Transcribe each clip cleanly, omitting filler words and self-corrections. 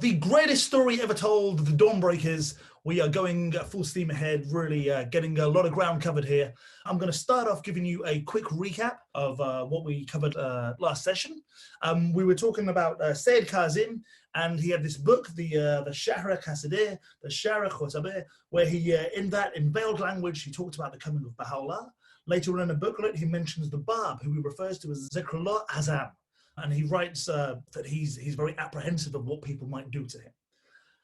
The greatest story ever told, the Dawnbreakers. We are going full steam ahead, really getting a lot of ground covered here. I'm going to start off giving you a quick recap of what we covered last session. We were talking about Sayyid Kazim, and he had this book, the Shahra Qasideh, the Shahra Khotabeh, where he, in veiled language, he talked about the coming of Baha'u'llah. Later on in the booklet, he mentions the Bab, who he refers to as Zikrullah Azam. And he writes that he's very apprehensive of what people might do to him.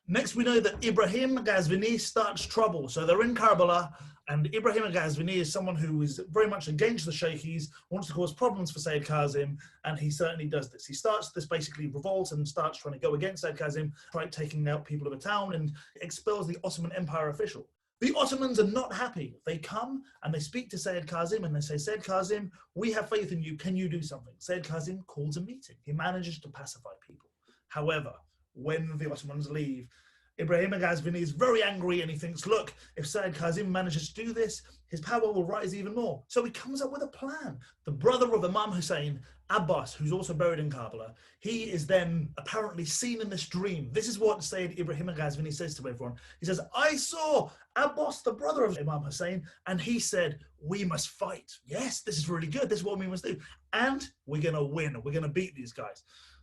Next, we know that Ibrahim Ghazvini starts trouble. So they're in Karbala, and Ibrahim Ghazvini is someone who is very much against the Shaykhis, wants to cause problems for Sayyid Kazim, and he certainly does this. He starts this basically revolt and starts trying to go against Sayyid Kazim, taking out people of a town, and expels the Ottoman Empire official. The Ottomans are not happy. They come and they speak to Sayyid Kazim and they say, Sayyid Kazim, we have faith in you. Can you do something? Sayyid Kazim calls a meeting. He manages to pacify people. However, when the Ottomans leave, Ibrahim Ghazvini is very angry and he thinks, look, if Sayyid Kazim manages to do this, his power will rise even more. So he comes up with a plan. The brother of Imam Hussein, Abbas, who's also buried in Karbala, he is then apparently seen in this dream. This is what Sayyid Ibrahim Ghazvini says to everyone. He says, I saw Abbas, the brother of Imam Hussein, and he said, we must fight. Yes, this is really good. This is what we must do. And we're going to win. We're going to beat these guys.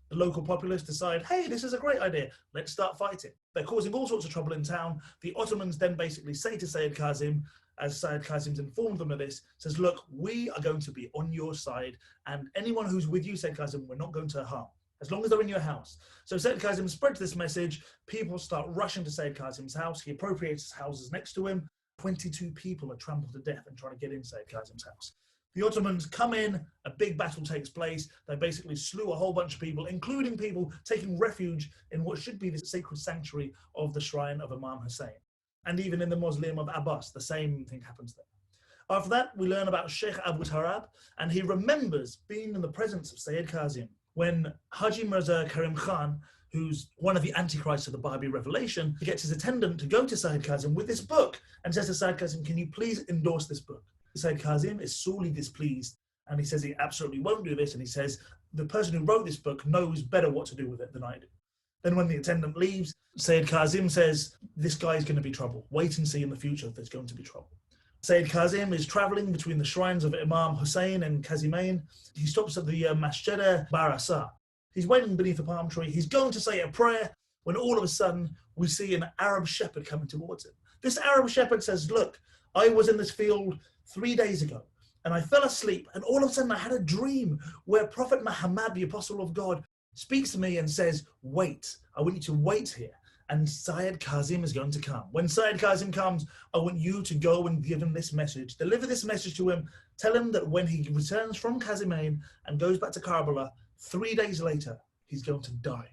The local populace decide, hey, this is a great idea. Let's start fighting. They're causing all sorts of trouble in town. The Ottomans then basically say to Sayyid Kazim, as Sayyid Kazim's informed them of this, says, look, we are going to be on your side, and anyone who's with you, Sayyid Kazim, we're not going to harm, as long as they're in your house. So Sayyid Kazim spreads this message. People start rushing to Sayyid Kazim's house. He appropriates houses next to him. 22 people are trampled to death and trying to get in Sayyid Kazim's house. The Ottomans come in, a big battle takes place. They basically slew a whole bunch of people, including people taking refuge in what should be the sacred sanctuary of the shrine of Imam Hussein. And even in the mausoleum of Abbas, the same thing happens there. After that, we learn about Sheikh Abu Tarab, and he remembers being in the presence of Sayyid Kazim when Haji Mirza Karim Khan, who's one of the antichrists of the Baha'i revelation, gets his attendant to go to Sayyid Kazim with this book and says to Sayyid Kazim, can you please endorse this book? Sayyid Kazim is sorely displeased, and he says he absolutely won't do this, and he says the person who wrote this book knows better what to do with it than I do. Then when the attendant leaves, Sayyid Kazim says, this guy is going to be trouble. Wait and see in the future if there's going to be trouble. Sayyid Kazim is traveling between the shrines of Imam Hussein and Kazimain. He stops at the Masjid Barasa. He's waiting beneath a palm tree. He's going to say a prayer when all of a sudden we see an Arab shepherd coming towards him. This Arab shepherd says, look, I was in this field 3 days ago, and I fell asleep, and all of a sudden I had a dream where Prophet Muhammad, the Apostle of God, speaks to me and says, wait, I want you to wait here, and Sayyid Kazim is going to come. When Sayyid Kazim comes, I want you to go and give him this message, deliver this message to him, tell him that when he returns from Kazimain and goes back to Karbala, 3 days later, he's going to die.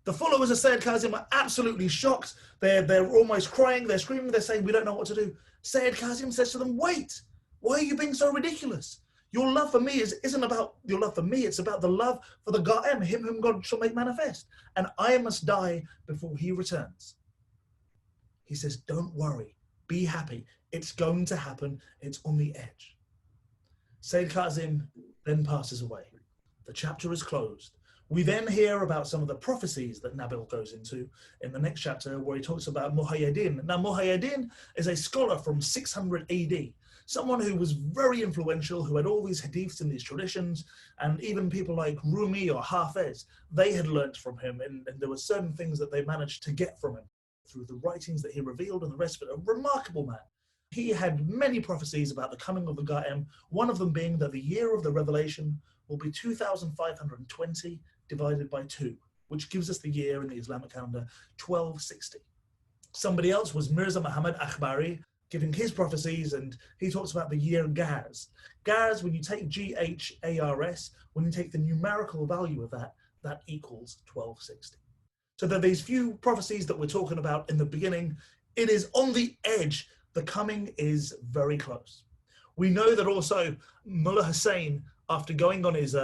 The followers of Sayyid Kazim are absolutely shocked. They're almost crying, they're screaming, they're saying, we don't know what to do. Sayyid Kazim says to them, wait, why are you being so ridiculous? Your love for me isn't about your love for me, it's about the love for the Ga'em, him whom God shall make manifest. And I must die before he returns. He says, don't worry, be happy. It's going to happen, it's on the edge. Sayyid Kazim then passes away. The chapter is closed. We then hear about some of the prophecies that Nabil goes into in the next chapter, where he talks about Muhayyiddin. Now, Muhayyiddin is a scholar from 600 AD, someone who was very influential, who had all these hadiths and these traditions, and even people like Rumi or Hafez, they had learnt from him, and there were certain things that they managed to get from him through the writings that he revealed and the rest of it. A remarkable man. He had many prophecies about the coming of the Ga'em, one of them being that the year of the revelation will be 2520 divided by 2, which gives us the year in the Islamic calendar 1260. Somebody else was Mirza Muhammad Akhbari, giving his prophecies, and he talks about the year Gars. Gars, when you take G-H-A-R-S, when you take the numerical value of that, that equals 1260. So there are these few prophecies that we're talking about in the beginning. It is on the edge. The coming is very close. We know that also Mullah Hussein, after going on his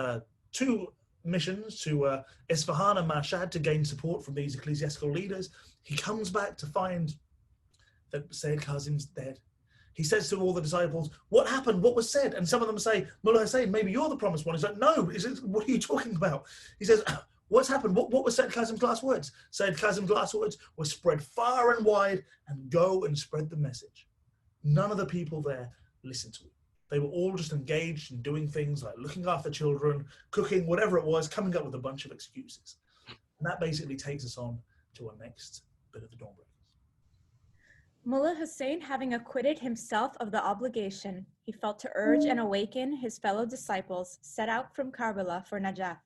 2 missions to Isfahan and Mashhad to gain support from these ecclesiastical leaders, he comes back to find that Sayyid Kazim's dead. He says to all the disciples, what happened? What was said? And some of them say, Mullah Hussein, maybe you're the promised one. He's like, no, what are you talking about? He says, What's happened? What were Sayyid Kazim's last words? Sayyid Kazim's last words were spread far and wide and go and spread the message. None of the people there listened to it. They were all just engaged in doing things like looking after children, cooking, whatever it was, coming up with a bunch of excuses. And that basically takes us on to our next bit of the Dawnbreakers. Mullah Hussein, having acquitted himself of the obligation he felt to urge and awaken his fellow disciples, set out from Karbala for Najaf.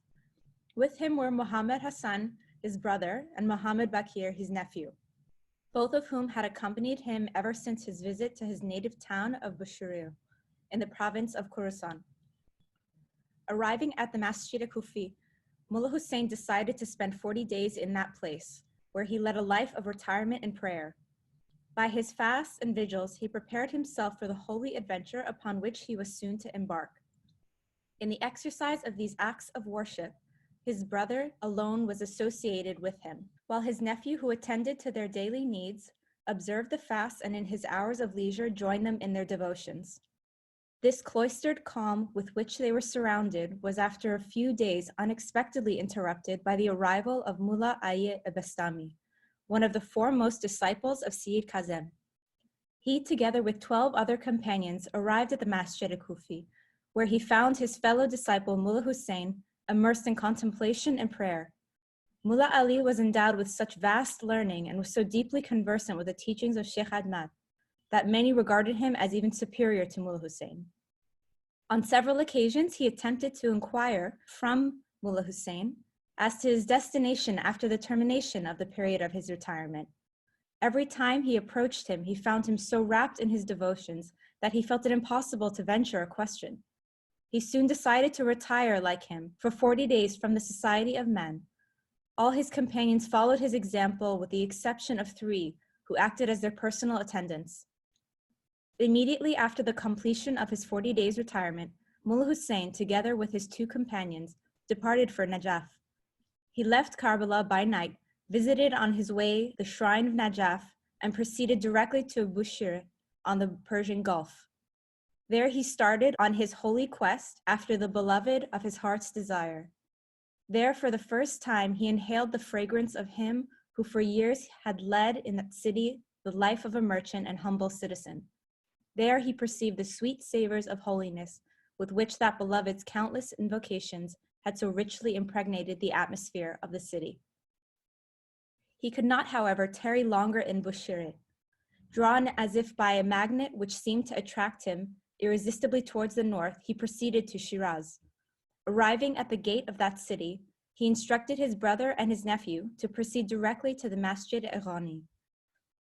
With him were Muhammad Hassan, his brother, and Muhammad Bakir, his nephew, both of whom had accompanied him ever since his visit to his native town of Bushehr in the province of Khorasan. Arriving at the Masjid Kufi, Mullah Hussein decided to spend 40 days in that place, where he led a life of retirement and prayer. By his fasts and vigils, he prepared himself for the holy adventure upon which he was soon to embark. In the exercise of these acts of worship, his brother alone was associated with him, while his nephew, who attended to their daily needs, observed the fasts and in his hours of leisure joined them in their devotions. This cloistered calm with which they were surrounded was after a few days unexpectedly interrupted by the arrival of Mullah Ali Bastami, one of the foremost disciples of Sayyid Kazim. He, together with 12 other companions, arrived at the Masjid Kufi, where he found his fellow disciple Mullah Hussein immersed in contemplation and prayer. Mullah Ali was endowed with such vast learning and was so deeply conversant with the teachings of Sheikh Ahmad that many regarded him as even superior to Mullah Hussein. On several occasions, he attempted to inquire from Mullah Hussein as to his destination after the termination of the period of his retirement. Every time he approached him, he found him so wrapped in his devotions that he felt it impossible to venture a question. He soon decided to retire like him for 40 days from the society of men. All his companions followed his example with the exception of 3 who acted as their personal attendants. Immediately after the completion of his 40 days retirement, Mullah Hussein, together with his 2 companions, departed for Najaf. He left Karbala by night, visited on his way the shrine of Najaf, and proceeded directly to Bushehr on the Persian Gulf. There he started on his holy quest after the beloved of his heart's desire. There, for the first time, he inhaled the fragrance of him who for years had led in that city the life of a merchant and humble citizen. There he perceived the sweet savors of holiness with which that beloved's countless invocations had so richly impregnated the atmosphere of the city. He could not, however, tarry longer in Bushehr. Drawn as if by a magnet which seemed to attract him irresistibly towards the north, he proceeded to Shiraz. Arriving at the gate of that city, he instructed his brother and his nephew to proceed directly to the Masjid Irani,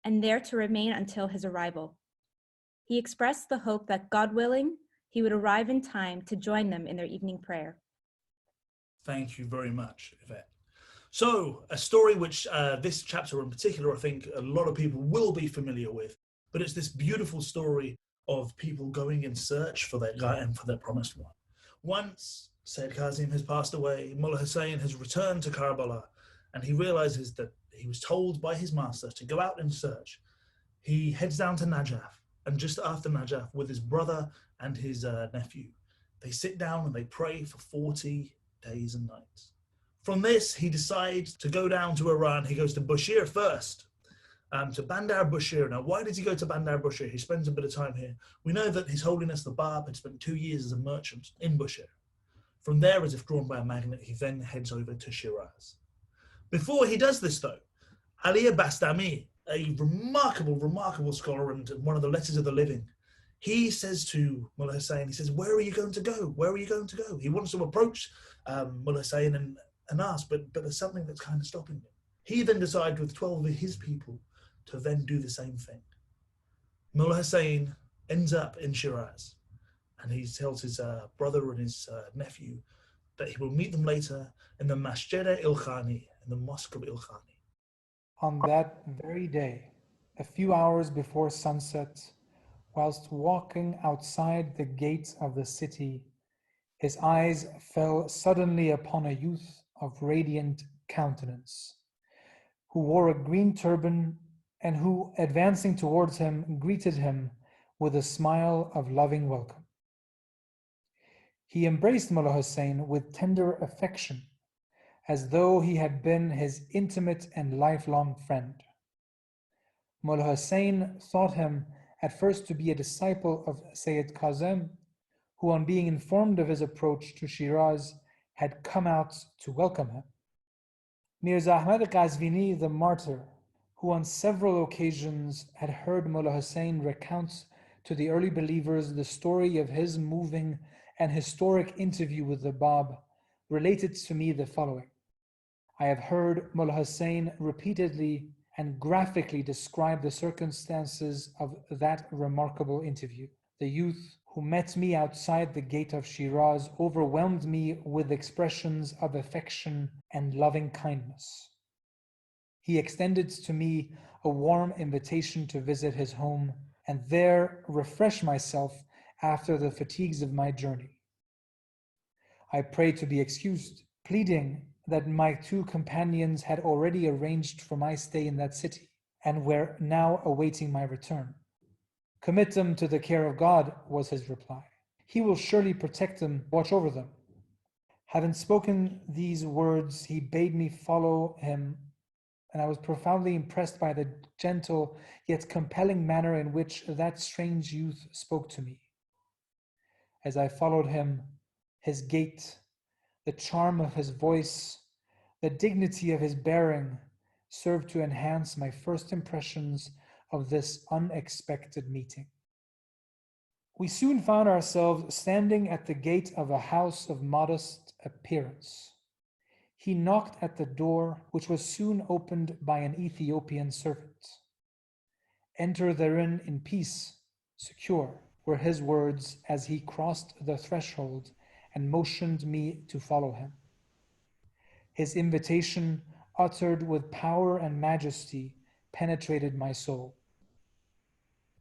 and there to remain until his arrival. He expressed the hope that, God willing, he would arrive in time to join them in their evening prayer. Thank you very much, Yvette. So, a story which this chapter in particular, I think a lot of people will be familiar with, but it's this beautiful story of people going in search for their guy and for their promised one. Once Sayyid Kazim has passed away, Mullah Hussein has returned to Karbala, and he realizes that he was told by his master to go out and search. He heads down to Najaf, and just after Najaf, with his brother and his nephew, they sit down and they pray for 40 days and nights. From this, he decides to go down to Iran. He goes to Bushehr first, to Bandar Bushehr. Now, why did he go to Bandar Bushehr? He spends a bit of time here. We know that His Holiness the Bab had spent 2 years as a merchant in Bushehr. From there, as if drawn by a magnet, he then heads over to Shiraz. Before he does this, though, Ali Bastami, a remarkable scholar and one of the letters of the living, he says to Mullah Hussein, he says, where are you going to go? Where are you going to go? He wants to approach Mullah Hussein and ask, but there's something that's kind of stopping him. He then decides with 12 of his people to then do the same thing. Mullah Hussein ends up in Shiraz, and he tells his brother and his nephew that he will meet them later in the Masjid Il-Khani, in the Mosque of Il-Khani. On that very day, a few hours before sunset, whilst walking outside the gates of the city, his eyes fell suddenly upon a youth of radiant countenance, who wore a green turban and who, advancing towards him, greeted him with a smile of loving welcome. He embraced Mullah Hussein with tender affection, as though he had been his intimate and lifelong friend. Mullah Hussein thought him at first to be a disciple of Sayyid Kazim, who, on being informed of his approach to Shiraz, had come out to welcome him. Mirza Ahmad Qazvini, the martyr, who on several occasions had heard Mullah Hussein recount to the early believers the story of his moving and historic interview with the Bab, related to me the following. I have heard Mullah Hussein repeatedly and graphically describe the circumstances of that remarkable interview. The youth who met me outside the gate of Shiraz overwhelmed me with expressions of affection and loving kindness. He extended to me a warm invitation to visit his home and there refresh myself after the fatigues of my journey. I prayed to be excused, pleading that my two companions had already arranged for my stay in that city and were now awaiting my return. Commit them to the care of God, was his reply. He will surely protect them, watch over them. Having spoken these words, he bade me follow him, and I was profoundly impressed by the gentle yet compelling manner in which that strange youth spoke to me. As I followed him, his gait, the charm of his voice, the dignity of his bearing served to enhance my first impressions of this unexpected meeting. We soon found ourselves standing at the gate of a house of modest appearance. He knocked at the door, which was soon opened by an Ethiopian servant. Enter therein in peace, secure, were his words as he crossed the threshold and motioned me to follow him. His invitation, uttered with power and majesty, penetrated my soul.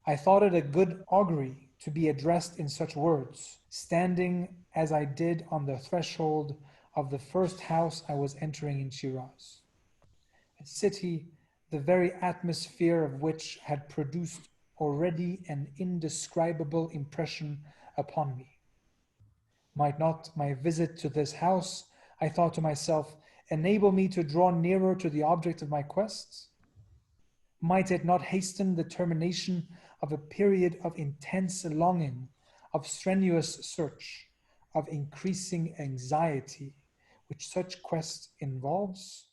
I thought it a good augury to be addressed in such words, standing as I did on the threshold of the first house I was entering in Shiraz, a city the very atmosphere of which had produced already an indescribable impression upon me. Might not my visit to this house, I thought to myself, enable me to draw nearer to the object of my quests? Might it not hasten the termination of a period of intense longing, of strenuous search, of increasing anxiety, which such quest involves?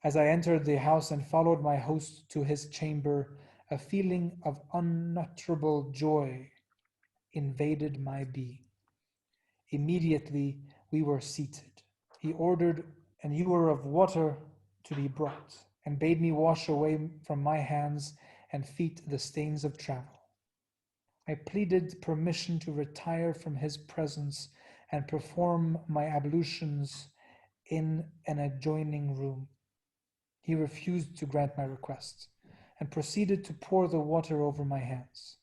As I entered the house and followed my host to his chamber, a feeling of unutterable joy invaded my being. Immediately we were seated. He ordered an ewer of water to be brought and bade me wash away from my hands and feet the stains of travel. I pleaded permission to retire from his presence and perform my ablutions in an adjoining room. He refused to grant my request and proceeded to pour the water over my hands.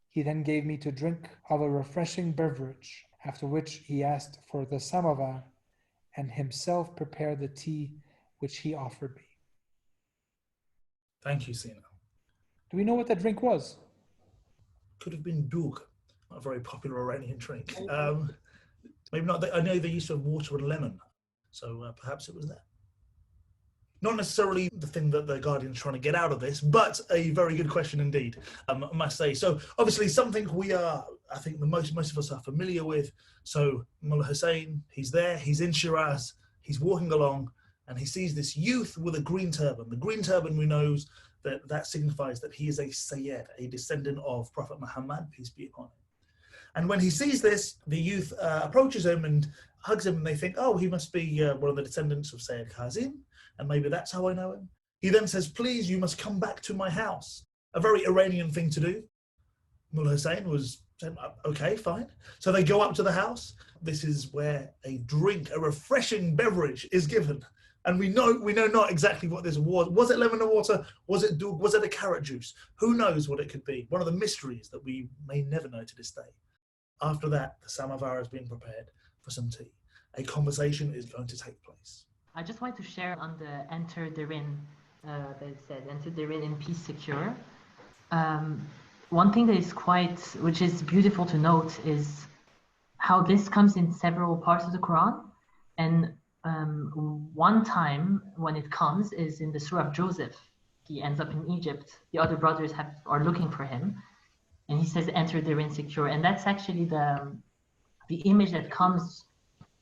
He then gave me to drink of a refreshing beverage, after which he asked for the samovar and himself prepared the tea which he offered me. Thank you, Sina. Do we know what that drink was? Could have been doog, a very popular Iranian drink. Maybe not. I know they used to have water and lemon, so perhaps it was that. Not necessarily the thing that the Guardian's trying to get out of this, but a very good question indeed, I must say. So obviously something we are, I think the most of us are familiar with. So Mullah Hussein, he's there, he's in Shiraz, he's walking along, and he sees this youth with a green turban. The green turban, we know that signifies that he is a Sayyid, a descendant of Prophet Muhammad, peace be upon him. And when he sees this, the youth approaches him and hugs him, and they think, oh, he must be one of the descendants of Sayyid Kazim, and maybe that's how I know him. He then says, please, you must come back to my house. A very Iranian thing to do. Mullah Hussein was saying, okay, fine. So they go up to the house. This is where a drink, a refreshing beverage is given. And we know not exactly what this was. Was it lemon and water? Was it doog? Was it a carrot juice? Who knows what it could be? One of the mysteries that we may never know to this day. After that, the samovar has been prepared for some tea. A conversation is going to take place. I just want to share on the enter therein, that it said, enter therein in peace secure. One thing that is which is beautiful to note is how this comes in several parts of the Quran. And One time when it comes is in the Surah of Joseph. He ends up in Egypt. The other brothers are looking for him, and he says, "Enter therein secure." And that's actually the image that comes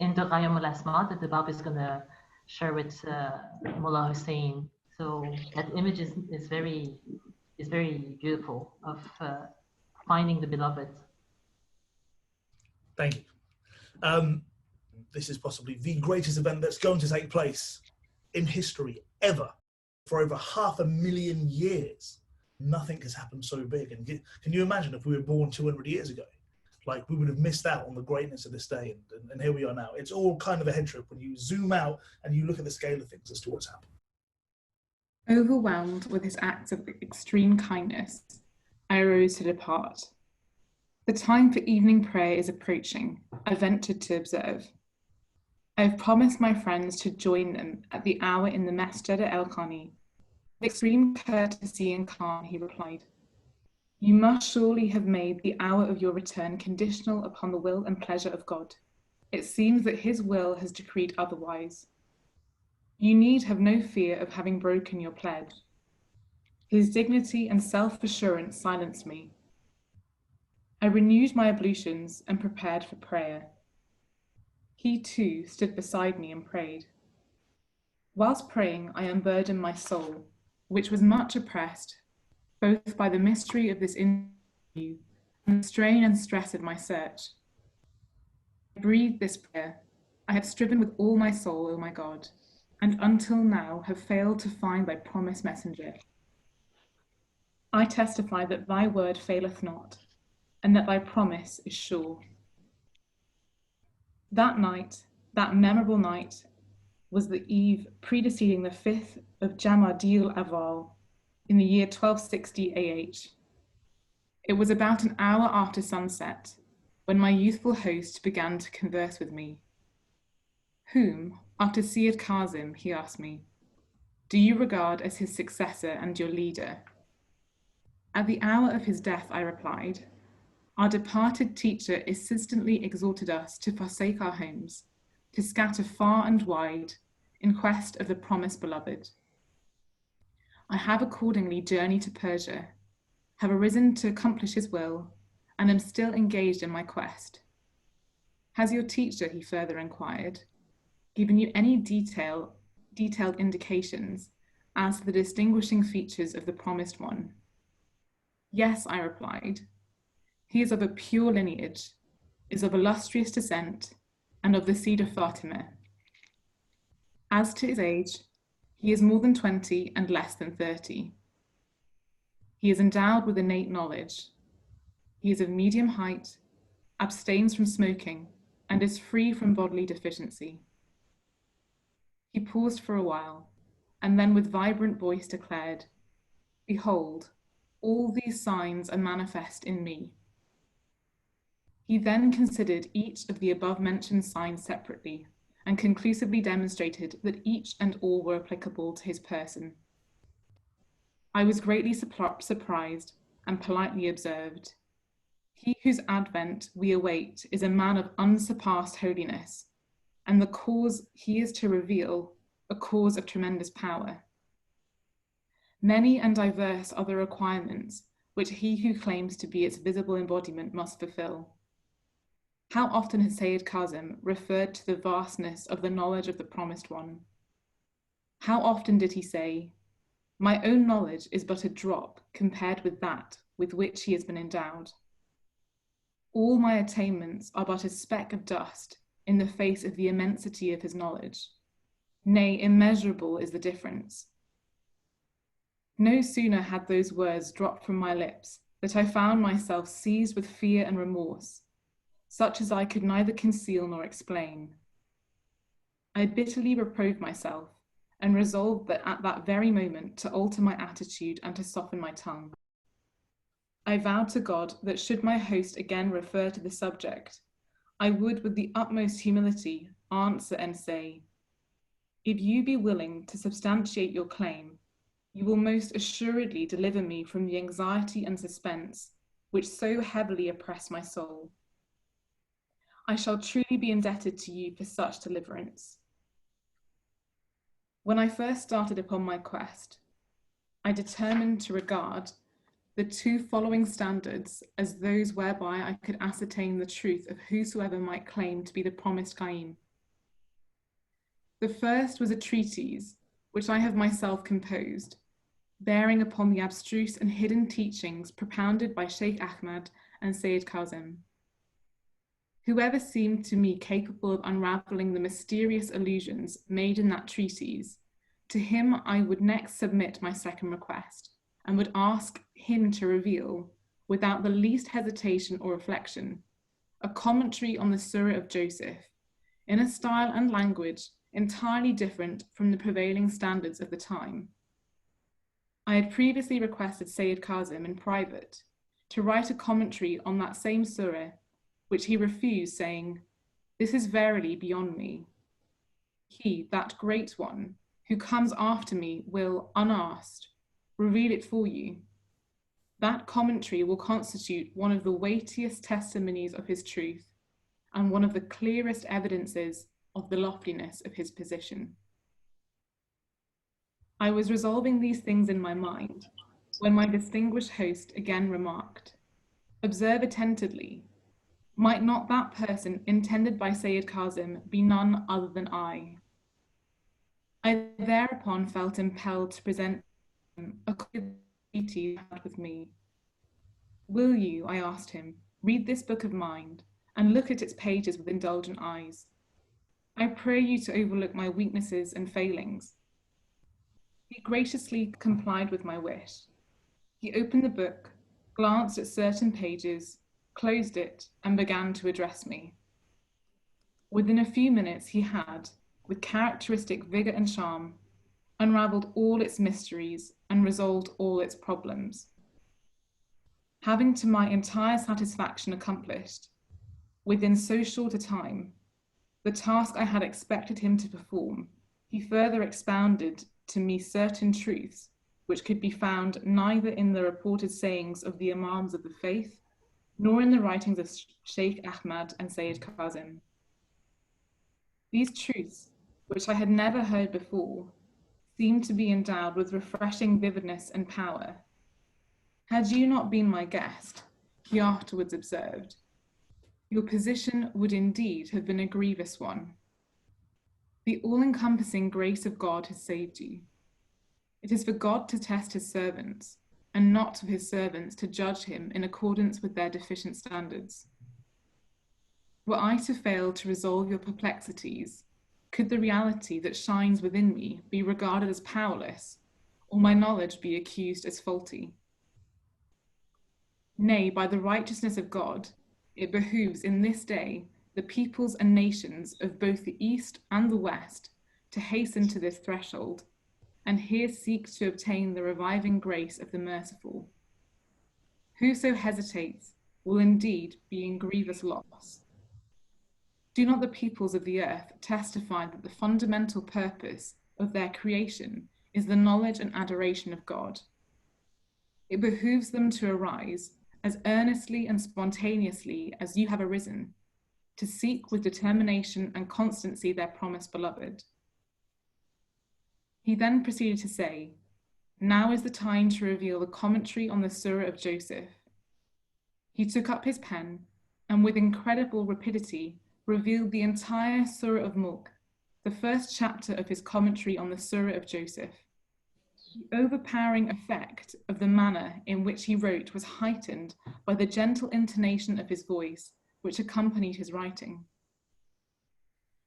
in the Ghayam al-Asma that the Bab is going to share with Mullah Hussein. So that image is very beautiful of finding the beloved. Thank you. This is possibly the greatest event that's going to take place in history ever. For over 500,000 years, nothing has happened so big. And can you imagine if we were born 200 years ago? Like, we would have missed out on the greatness of this day. And here we are now. It's all kind of a head trip when you zoom out and you look at the scale of things as to what's happened. Overwhelmed with his acts of extreme kindness, I arose to depart. The time for evening prayer is approaching, I ventured to observe. I have promised my friends to join them at the hour in the Masjid al-Khani. With extreme courtesy and calm, he replied, "You must surely have made the hour of your return conditional upon the will and pleasure of God. It seems that his will has decreed otherwise. You need have no fear of having broken your pledge." His dignity and self-assurance silenced me. I renewed my ablutions and prepared for prayer. He too stood beside me and prayed. Whilst praying, I unburdened my soul, which was much oppressed, both by the mystery of this interview and the strain and stress of my search. I breathed this prayer. I have striven with all my soul, O my God, and until now have failed to find thy promised messenger. I testify that thy word faileth not, and that thy promise is sure. That night, that memorable night, was the eve preceding the 5th of Jamadil Aval in the year 1260 AH. It was about an hour after sunset when my youthful host began to converse with me. Whom, after Syed Kazim, he asked me, do you regard as his successor and your leader? At the hour of his death, I replied, our departed teacher insistently exhorted us to forsake our homes, to scatter far and wide in quest of the promised beloved. I have accordingly journeyed to Persia, have arisen to accomplish his will, and am still engaged in my quest. Has your teacher, he further inquired, given you any detailed indications as to the distinguishing features of the promised one? Yes, I replied. He is of a pure lineage, is of illustrious descent, and of the seed of Fatima. As to his age, he is more than 20 and less than 30. He is endowed with innate knowledge. He is of medium height, abstains from smoking, and is free from bodily deficiency. He paused for a while, and then with vibrant voice declared, behold, all these signs are manifest in me. He then considered each of the above-mentioned signs separately and conclusively demonstrated that each and all were applicable to his person. I was greatly surprised and politely observed, he whose advent we await is a man of unsurpassed holiness, and the cause he is to reveal, a cause of tremendous power. Many and diverse are the requirements which he who claims to be its visible embodiment must fulfill. How often has Sayyid Kazim referred to the vastness of the knowledge of the promised one? How often did he say, my own knowledge is but a drop compared with that with which he has been endowed. All my attainments are but a speck of dust in the face of the immensity of his knowledge. Nay, immeasurable is the difference. No sooner had those words dropped from my lips that I found myself seized with fear and remorse, such as I could neither conceal nor explain. I bitterly reproved myself and resolved that at that very moment to alter my attitude and to soften my tongue. I vowed to God that should my host again refer to the subject, I would with the utmost humility answer and say, if you be willing to substantiate your claim, you will most assuredly deliver me from the anxiety and suspense which so heavily oppress my soul. I shall truly be indebted to you for such deliverance. When I first started upon my quest, I determined to regard the two following standards as those whereby I could ascertain the truth of whosoever might claim to be the promised Qaim. The first was a treatise which I have myself composed, bearing upon the abstruse and hidden teachings propounded by Sheikh Ahmad and Sayyid Kazim. Whoever seemed to me capable of unraveling the mysterious allusions made in that treatise, to him I would next submit my second request, and would ask him to reveal, without the least hesitation or reflection, a commentary on the Surah of Joseph, in a style and language entirely different from the prevailing standards of the time. I had previously requested Sayyid Kazim in private to write a commentary on that same surah, which he refused, saying, "This is verily beyond me. He, that great one, who comes after me will, unasked, reveal it for you. That commentary will constitute one of the weightiest testimonies of his truth and one of the clearest evidences of the loftiness of his position." I was resolving these things in my mind when my distinguished host again remarked, "Observe attentively. Might not that person intended by Sayyid Kazim be none other than I?" I thereupon felt impelled to present him a copy of the treaty he had with me. "Will you," I asked him, "read this book of mine and look at its pages with indulgent eyes? I pray you to overlook my weaknesses and failings." He graciously complied with my wish. He opened the book, glanced at certain pages, closed it, and began to address me. Within a few minutes he had, with characteristic vigor and charm, unraveled all its mysteries and resolved all its problems. Having to my entire satisfaction accomplished, within so short a time, the task I had expected him to perform, he further expounded to me certain truths which could be found neither in the reported sayings of the Imams of the faith, nor in the writings of Sheikh Ahmad and Sayyid Kazim. These truths, which I had never heard before, seemed to be endowed with refreshing vividness and power. "Had you not been my guest," he afterwards observed, "your position would indeed have been a grievous one. The all-encompassing grace of God has saved you. It is for God to test his servants, and not of his servants to judge him in accordance with their deficient standards. Were I to fail to resolve your perplexities, could the reality that shines within me be regarded as powerless, or my knowledge be accused as faulty? Nay, by the righteousness of God, it behooves in this day the peoples and nations of both the East and the West to hasten to this threshold, and here seek to obtain the reviving grace of the merciful. Whoso hesitates will indeed be in grievous loss. Do not the peoples of the earth testify that the fundamental purpose of their creation is the knowledge and adoration of God? It behooves them to arise as earnestly and spontaneously as you have arisen, to seek with determination and constancy their promised beloved." He then proceeded to say, "Now is the time to reveal the commentary on the Surah of Joseph." He took up his pen and with incredible rapidity revealed the entire Surah of Mulk, the first chapter of his commentary on the Surah of Joseph. The overpowering effect of the manner in which he wrote was heightened by the gentle intonation of his voice, which accompanied his writing.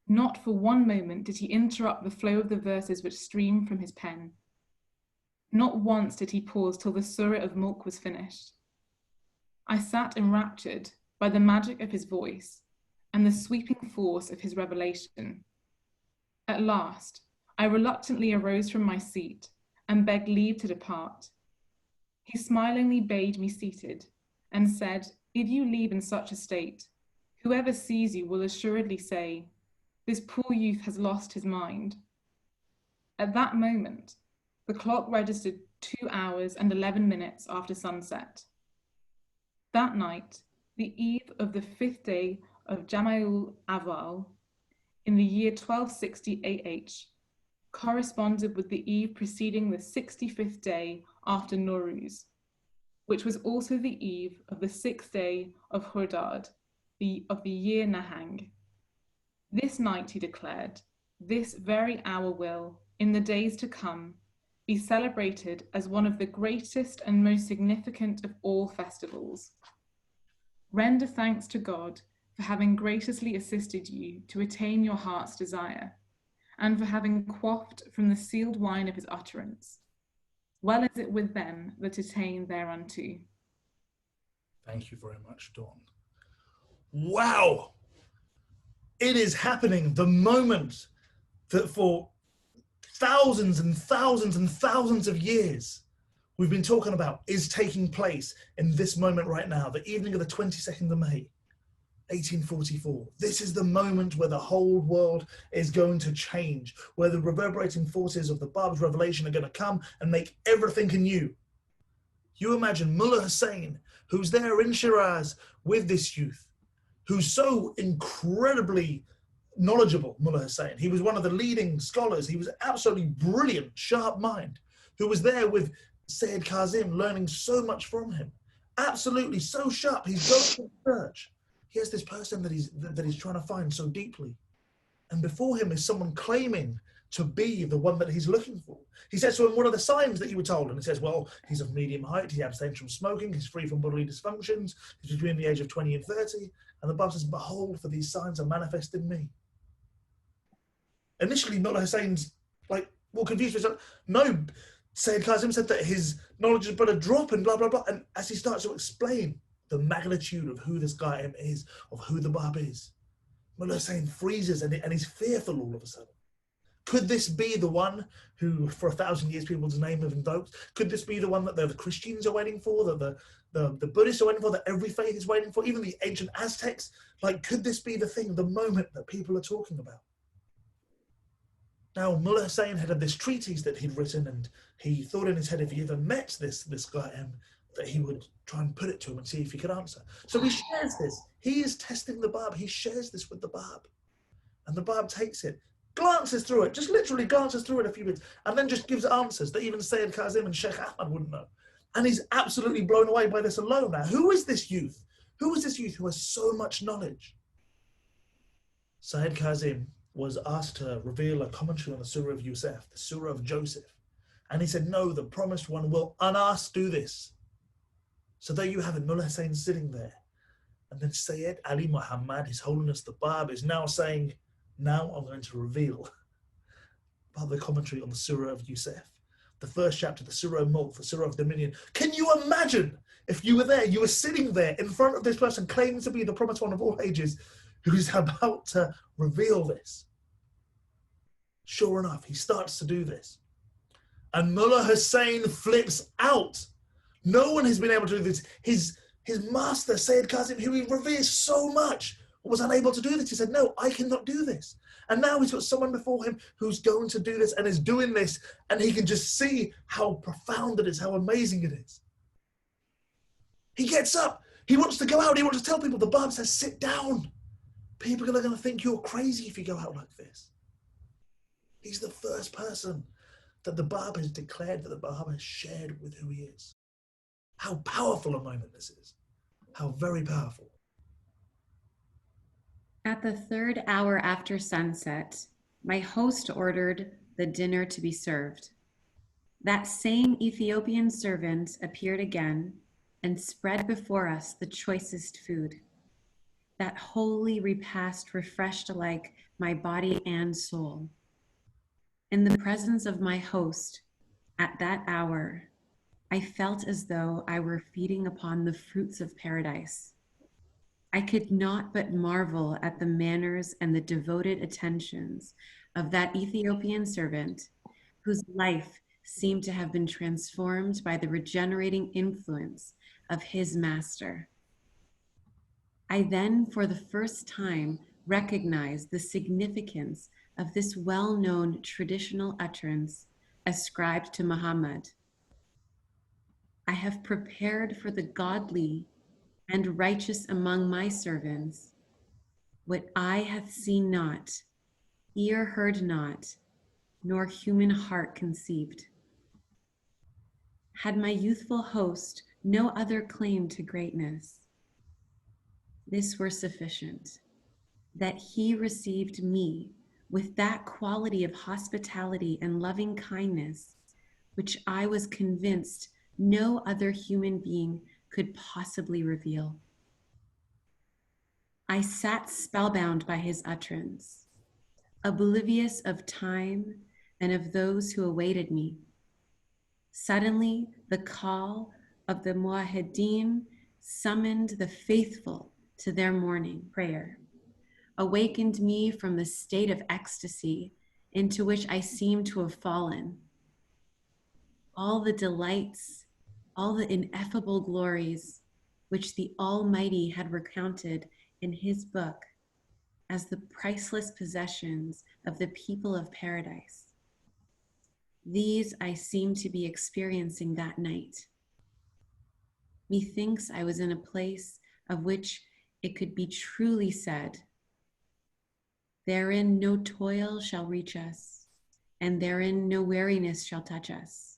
Not for one moment did he interrupt the flow of the verses which streamed from his pen. Not once did he pause till the Surah of Mulk was finished. I sat enraptured by the magic of his voice and the sweeping force of his revelation. At last, I reluctantly arose from my seat and begged leave to depart. He smilingly bade me seated and said, "If you leave in such a state, whoever sees you will assuredly say, 'This poor youth has lost his mind.'" At that moment, the clock registered 2 hours and 11 minutes after sunset. That night, the eve of the 5th day of Jama'ul Awwal, in the year 1260 AH, corresponded with the eve preceding the 65th day after Nowruz, which was also the eve of the 6th day of Hordad, of the year Nahang. This night, he declared, this very hour will, in the days to come, be celebrated as one of the greatest and most significant of all festivals. Render thanks to God for having graciously assisted you to attain your heart's desire, and for having quaffed from the sealed wine of his utterance. Well is it with them that attain thereunto. Thank you very much, Dawn. Wow! It is happening. The moment that for thousands and thousands and thousands of years we've been talking about is taking place in this moment right now, the evening of the 22nd of May, 1844. This is the moment where the whole world is going to change, where the reverberating forces of the Bab's revelation are going to come and make everything anew. You imagine Mullah Hussein, who's there in Shiraz with this youth, who's so incredibly knowledgeable, Mullah Hussein. He was one of the leading scholars. He was absolutely brilliant, sharp mind, who was there with Sayyid Kazim, learning so much from him. Absolutely so sharp. He's going to search. He has this person that he's trying to find so deeply. And before him is someone claiming to be the one that he's looking for. He says to him, what are the signs that you were told? And he says, well, he's of medium height, he abstains from smoking, he's free from bodily dysfunctions, he's between the age of 20 and 30. And the Bab says, behold, for these signs are manifest in me. Initially, Mullah Hussein's like, well, confused with himself. No, Sayyid Kazim said that his knowledge is but a drop and blah, blah, blah. And as he starts to explain the magnitude of who this guy is, of who the Bab is, Mullah Hussein freezes and he's fearful all of a sudden. Could this be the one who, for 1,000 years, people's name have invoked? Could this be the one that the Christians are waiting for, that the Buddhists are waiting for, that every faith is waiting for, even the ancient Aztecs? Like, could this be the thing, the moment that people are talking about? Now, Mullah Hussein had this treatise that he'd written, and he thought in his head if he ever met this guy, that he would try and put it to him and see if he could answer. So he shares this. He is testing the Bab. He shares this with the Bab. And the Bab takes it, glances through it, just literally glances through it a few minutes, and then just gives answers that even Sayyid Kazim and Sheikh Ahmad wouldn't know. And he's absolutely blown away by this alone now. Who is this youth? Who is this youth who has so much knowledge? Sayyid Kazim was asked to reveal a commentary on the Surah of Yusuf, the Surah of Joseph. And he said, no, the promised one will unasked do this. So there you have it, Mullah Hussein sitting there. And then Sayyid Ali Muhammad, His Holiness the Bab, is now saying, now I'm going to reveal part of the commentary on the Surah of Yusuf. The first chapter, the Surah of Mulk, the Surah of Dominion. Can you imagine if you were there, you were sitting there in front of this person claiming to be the promised one of all ages, who's about to reveal this? Sure enough, he starts to do this. And Mullah Hussein flips out. No one has been able to do this. His master, Sayyid Kazim, who he reveres so much, was unable to do this. He said, no, I cannot do this. And now he's got someone before him who's going to do this and is doing this, and he can just see how profound it is, how amazing it is. He gets up. He wants to go out. He wants to tell people. The Bab says, sit down. People are going to think you're crazy if you go out like this. He's the first person that the Bab has declared, that the Bab has shared with who he is. How powerful a moment this is. How very powerful. At the 3rd hour after sunset, my host ordered the dinner to be served. That same Ethiopian servant appeared again and spread before us the choicest food. That holy repast refreshed alike my body and soul. In the presence of my host, at that hour, I felt as though I were feeding upon the fruits of paradise. I could not but marvel at the manners and the devoted attentions of that Ethiopian servant, whose life seemed to have been transformed by the regenerating influence of his master. I then, for the first time, recognized the significance of this well-known traditional utterance ascribed to Muhammad. I have prepared for the godly and righteous among my servants what eye hath seen not, ear heard not, nor human heart conceived. Had my youthful host no other claim to greatness, this were sufficient, that he received me with that quality of hospitality and loving kindness which I was convinced no other human being could possibly reveal. I sat spellbound by his utterance, oblivious of time and of those who awaited me. Suddenly, the call of the Muwahhideen summoned the faithful to their morning prayer, awakened me from the state of ecstasy into which I seemed to have fallen. All the delights, all the ineffable glories which the Almighty had recounted in his book as the priceless possessions of the people of paradise. These I seemed to be experiencing that night. Methinks I was in a place of which it could be truly said, therein no toil shall reach us, and therein no weariness shall touch us.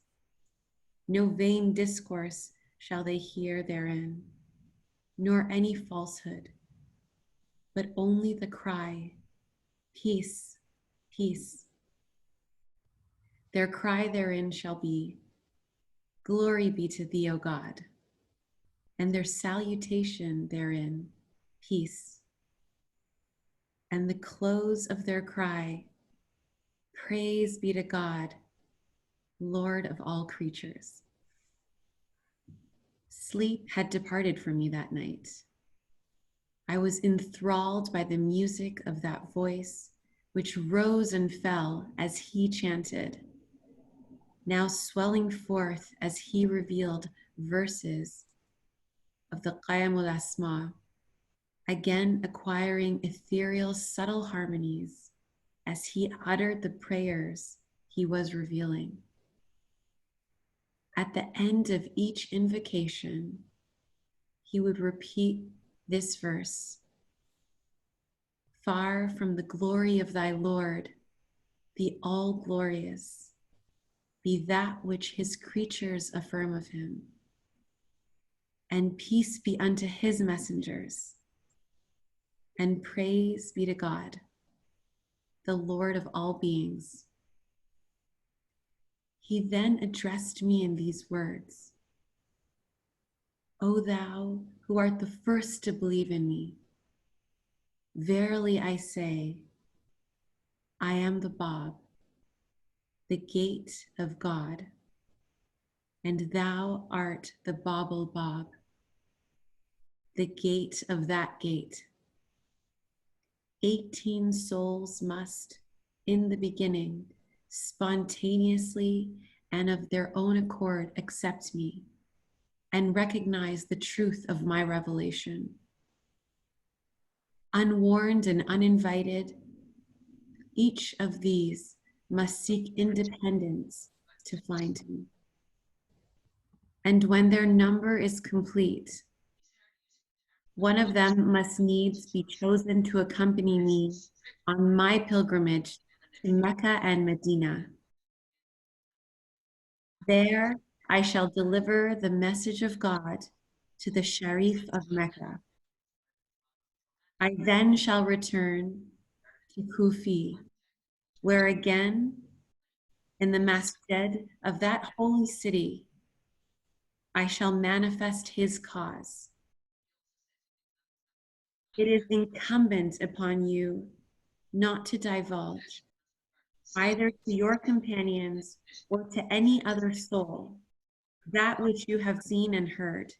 No vain discourse shall they hear therein, nor any falsehood, but only the cry, peace, peace. Their cry therein shall be, glory be to thee, O God, and their salutation therein, peace. And the close of their cry, praise be to God, Lord of all creatures. Sleep had departed from me that night. I was enthralled by the music of that voice, which rose and fell as he chanted, now swelling forth as he revealed verses of the Qayamul Asma, again acquiring ethereal subtle harmonies as he uttered the prayers he was revealing. At the end of each invocation, he would repeat this verse, far from the glory of thy Lord, the all-glorious, be that which his creatures affirm of him, and peace be unto his messengers, and praise be to God, the Lord of all beings. He then addressed me in these words, O thou who art the first to believe in me, verily I say, I am the Bab, the gate of God, and thou art the Baha'u'llah, the gate of that gate. 18 souls must, in the beginning, spontaneously and of their own accord accept me and recognize the truth of my revelation. Unwarned and uninvited, each of these must seek independence to find me. And when their number is complete, one of them must needs be chosen to accompany me on my pilgrimage to Mecca and Medina. There I shall deliver the message of God to the Sharif of Mecca. I then shall return to Kufi, where again, in the masjid of that holy city, I shall manifest his cause. It is incumbent upon you not to divulge, either to your companions or to any other soul, that which you have seen and heard.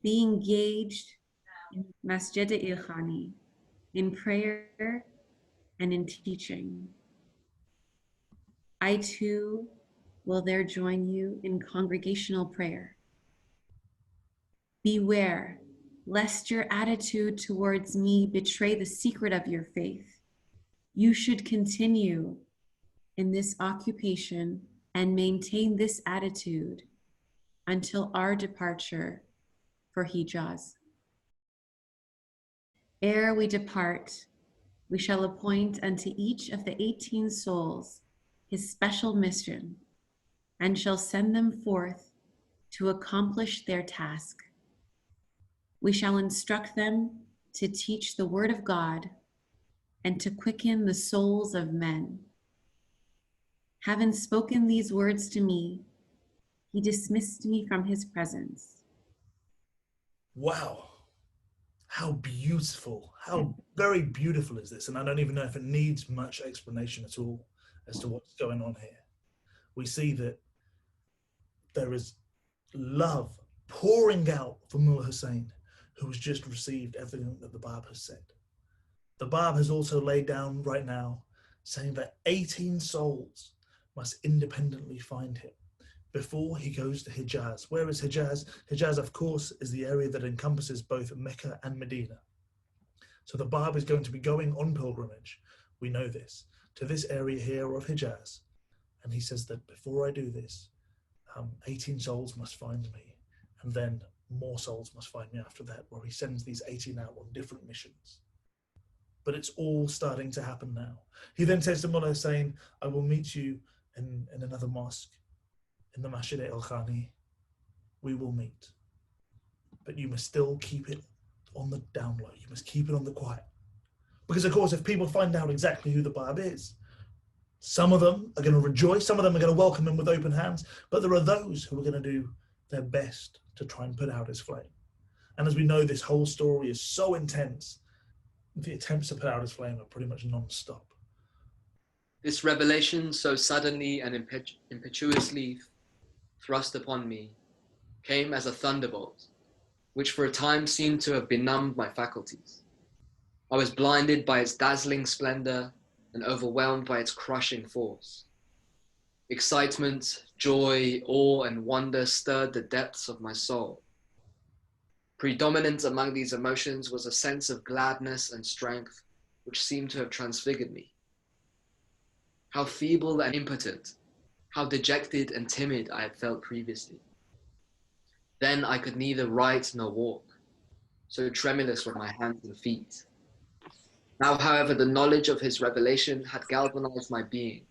Be engaged in Masjid al-Khani, in prayer and in teaching. I too will there join you in congregational prayer. Beware, lest your attitude towards me betray the secret of your faith. You should continue in this occupation and maintain this attitude until our departure for Hijaz. Ere we depart, we shall appoint unto each of the 18 souls his special mission, and shall send them forth to accomplish their task. We shall instruct them to teach the word of God and to quicken the souls of men. Having spoken these words to me, he dismissed me from his presence. Wow. How beautiful, how very beautiful is this? And I don't even know if it needs much explanation at all as to what's going on here. We see that there is love pouring out for Mullah Hussein, who has just received everything that the Bab has said. The Bab has also laid down right now, saying that 18 souls must independently find him before he goes to Hijaz. Where is Hijaz? Hijaz, of course, is the area that encompasses both Mecca and Medina. So the Bab is going to be going on pilgrimage, we know this, to this area here of Hijaz. And he says that before I do this, 18 souls must find me, and then more souls must find me after that, where he sends these 18 out on different missions. But it's all starting to happen now. He then says to Mullah Hussein, I will meet you in another mosque, in the Masjid al-Khani. We will meet. But you must still keep it on the down low. You must keep it on the quiet. Because of course, if people find out exactly who the Bab is, some of them are going to rejoice, some of them are going to welcome him with open hands, but there are those who are going to do their best to try and put out his flame. And as we know, this whole story is so intense, the attempts to put out his flame are pretty much non-stop. This revelation so suddenly and impetuously thrust upon me came as a thunderbolt, which for a time seemed to have benumbed my faculties. I was blinded by its dazzling splendor and overwhelmed by its crushing force. Excitement, joy, awe, and wonder stirred the depths of my soul. Predominant among these emotions was a sense of gladness and strength, which seemed to have transfigured me. How feeble and impotent, how dejected and timid I had felt previously. Then I could neither write nor walk, so tremulous were my hands and feet. Now, however, the knowledge of his revelation had galvanized my being.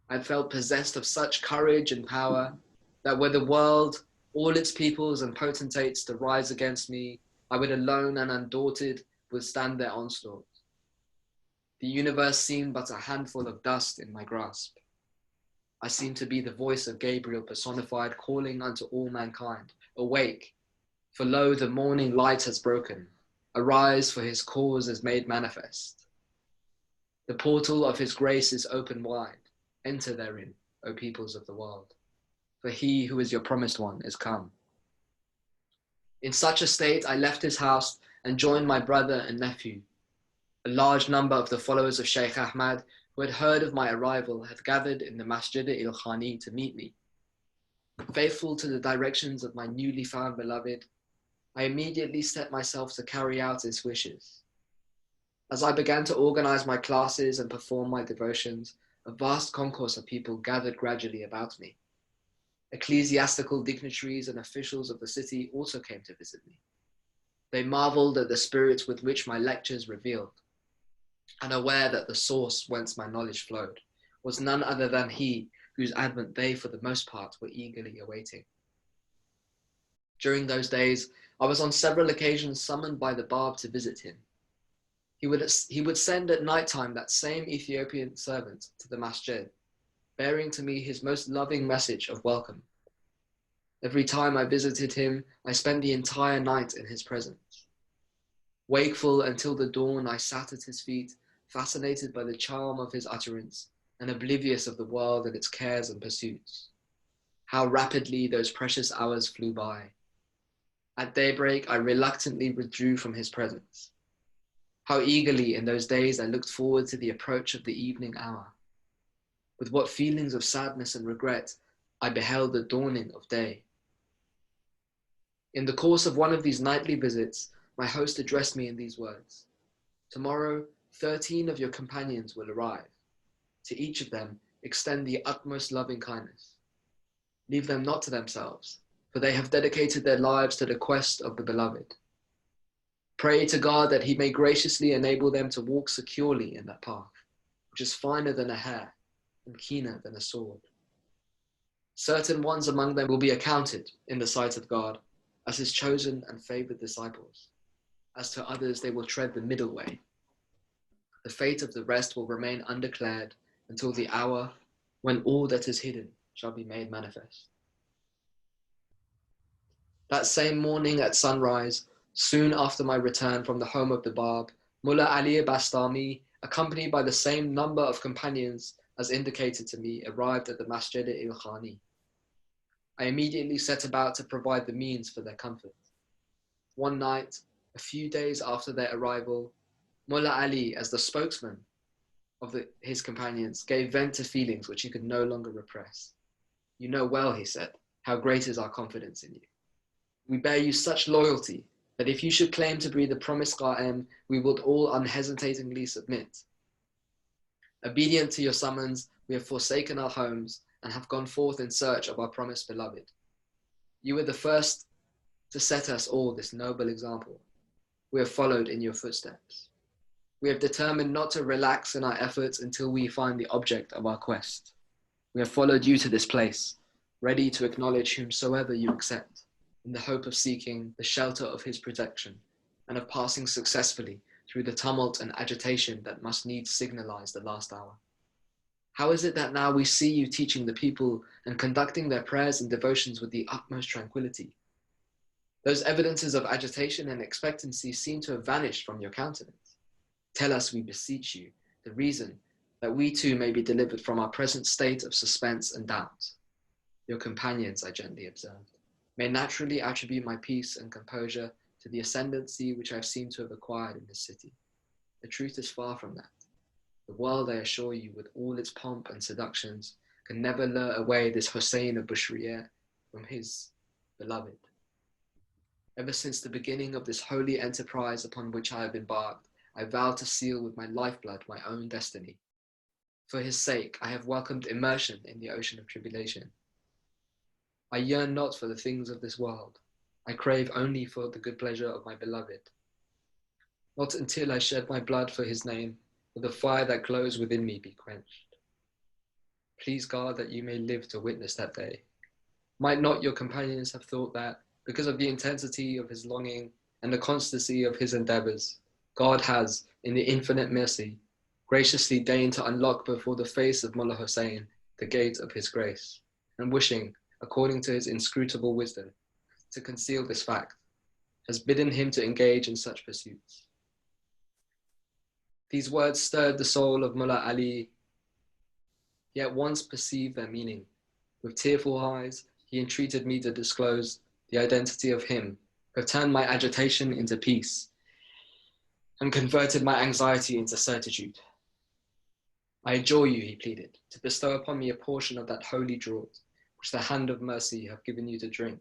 I felt possessed of such courage and power that were the world, all its peoples and potentates to rise against me, I would alone and undaunted withstand their onslaught. The universe seemed but a handful of dust in my grasp. I seemed to be the voice of Gabriel personified, calling unto all mankind, awake, for lo, the morning light has broken. Arise, for his cause is made manifest. The portal of his grace is open wide. Enter therein, O peoples of the world, for he who is your promised one is come. In such a state, I left his house and joined my brother and nephew. A large number of the followers of Shaykh Ahmad, who had heard of my arrival, had gathered in the Masjid al-Khani to meet me. Faithful to the directions of my newly found beloved, I immediately set myself to carry out his wishes. As I began to organize my classes and perform my devotions, a vast concourse of people gathered gradually about me. Ecclesiastical dignitaries and officials of the city also came to visit me. They marveled at the spirit with which my lectures revealed, and aware that the source whence my knowledge flowed was none other than he whose advent they, for the most part, were eagerly awaiting. During those days, I was on several occasions summoned by the Bab to visit him. He would send at night time that same Ethiopian servant to the masjid, bearing to me his most loving message of welcome. Every time I visited him, I spent the entire night in his presence. Wakeful until the dawn, I sat at his feet, fascinated by the charm of his utterance and oblivious of the world and its cares and pursuits. How rapidly those precious hours flew by. At daybreak, I reluctantly withdrew from his presence. How eagerly in those days I looked forward to the approach of the evening hour. With what feelings of sadness and regret I beheld the dawning of day. In the course of one of these nightly visits, my host addressed me in these words: tomorrow, 13 of your companions will arrive. To each of them, extend the utmost loving kindness. Leave them not to themselves, for they have dedicated their lives to the quest of the beloved. Pray to God that he may graciously enable them to walk securely in that path, which is finer than a hair and keener than a sword. Certain ones among them will be accounted in the sight of God as his chosen and favored disciples. As to others, they will tread the middle way. The fate of the rest will remain undeclared until the hour when all that is hidden shall be made manifest. That same morning at sunrise, soon after my return from the home of the Bab, Mullah Ali Bastami, accompanied by the same number of companions as indicated to me, arrived at the Masjid al-Khani. I immediately set about to provide the means for their comfort. One night, a few days after their arrival, Mullah Ali, as the spokesman of his companions, gave vent to feelings which he could no longer repress. You know well, he said, how great is our confidence in you. We bear you such loyalty that if you should claim to be the promised Qa'im, we would all unhesitatingly submit. Obedient to your summons, we have forsaken our homes and have gone forth in search of our promised beloved. You were the first to set us all this noble example. We have followed in your footsteps. We have determined not to relax in our efforts until we find the object of our quest. We have followed you to this place, ready to acknowledge whomsoever you accept, in the hope of seeking the shelter of his protection and of passing successfully through the tumult and agitation that must needs signalize the last hour. How is it that now we see you teaching the people and conducting their prayers and devotions with the utmost tranquility? Those evidences of agitation and expectancy seem to have vanished from your countenance. Tell us, we beseech you, the reason that we too may be delivered from our present state of suspense and doubt. Your companions, I gently observed, may naturally attribute my peace and composure to the ascendancy which I have seemed to have acquired in this city. The truth is far from that. The world, I assure you, with all its pomp and seductions, can never lure away this Hussein of Bushriya from his beloved. Ever since the beginning of this holy enterprise upon which I have embarked, I vow to seal with my lifeblood my own destiny. For his sake, I have welcomed immersion in the ocean of tribulation. I yearn not for the things of this world. I crave only for the good pleasure of my beloved. Not until I shed my blood for his name will the fire that glows within me be quenched. Please God that you may live to witness that day. Might not your companions have thought that, because of the intensity of his longing and the constancy of his endeavors, God has, in the infinite mercy, graciously deigned to unlock before the face of Mullah Hussein the gate of his grace, and wishing, according to his inscrutable wisdom, to conceal this fact, has bidden him to engage in such pursuits. These words stirred the soul of Mullah Ali. He at once perceived their meaning. With tearful eyes, he entreated me to disclose the identity of him who had turned my agitation into peace and converted my anxiety into certitude. I adjure you, he pleaded, to bestow upon me a portion of that holy draught which the hand of mercy have given you to drink,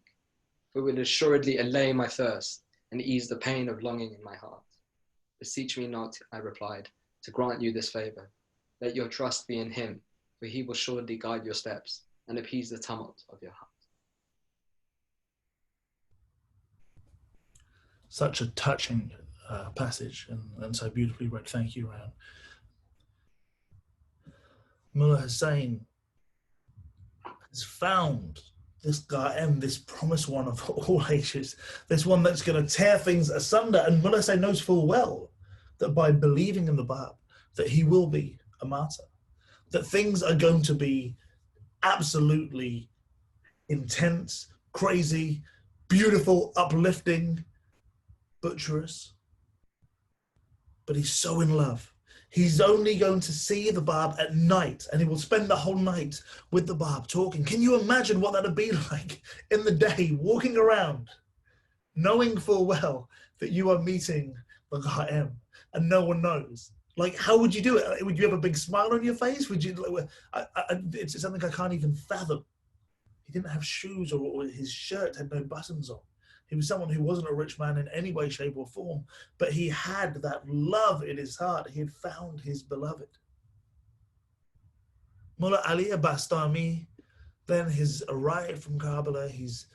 for it will assuredly allay my thirst and ease the pain of longing in my heart. Beseech me not, I replied, to grant you this favor. Let your trust be in him, for he will surely guide your steps and appease the tumult of your heart. Such a touching passage and so beautifully read. Thank you, Ran. Mullah Hussein has found this Qa'im, this promised one of all ages, this one that's going to tear things asunder. And Mullah Hussein knows full well that by believing in the Bab, that he will be a martyr, that things are going to be absolutely intense, crazy, beautiful, uplifting, butcherous. But he's so in love. He's only going to see the Bab at night, and he will spend the whole night with the Bab talking. Can you imagine what that'd be like in the day, walking around, knowing full well that you are meeting the Qa'im and no one knows? Like, how would you do it? Would you have a big smile on your face? Would you? It's something I can't even fathom. He didn't have shoes, or his shirt had no buttons on. He was someone who wasn't a rich man in any way, shape, or form, but he had that love in his heart. He had found his beloved. Mullah Ali Bastami then has arrived from Karbala. He's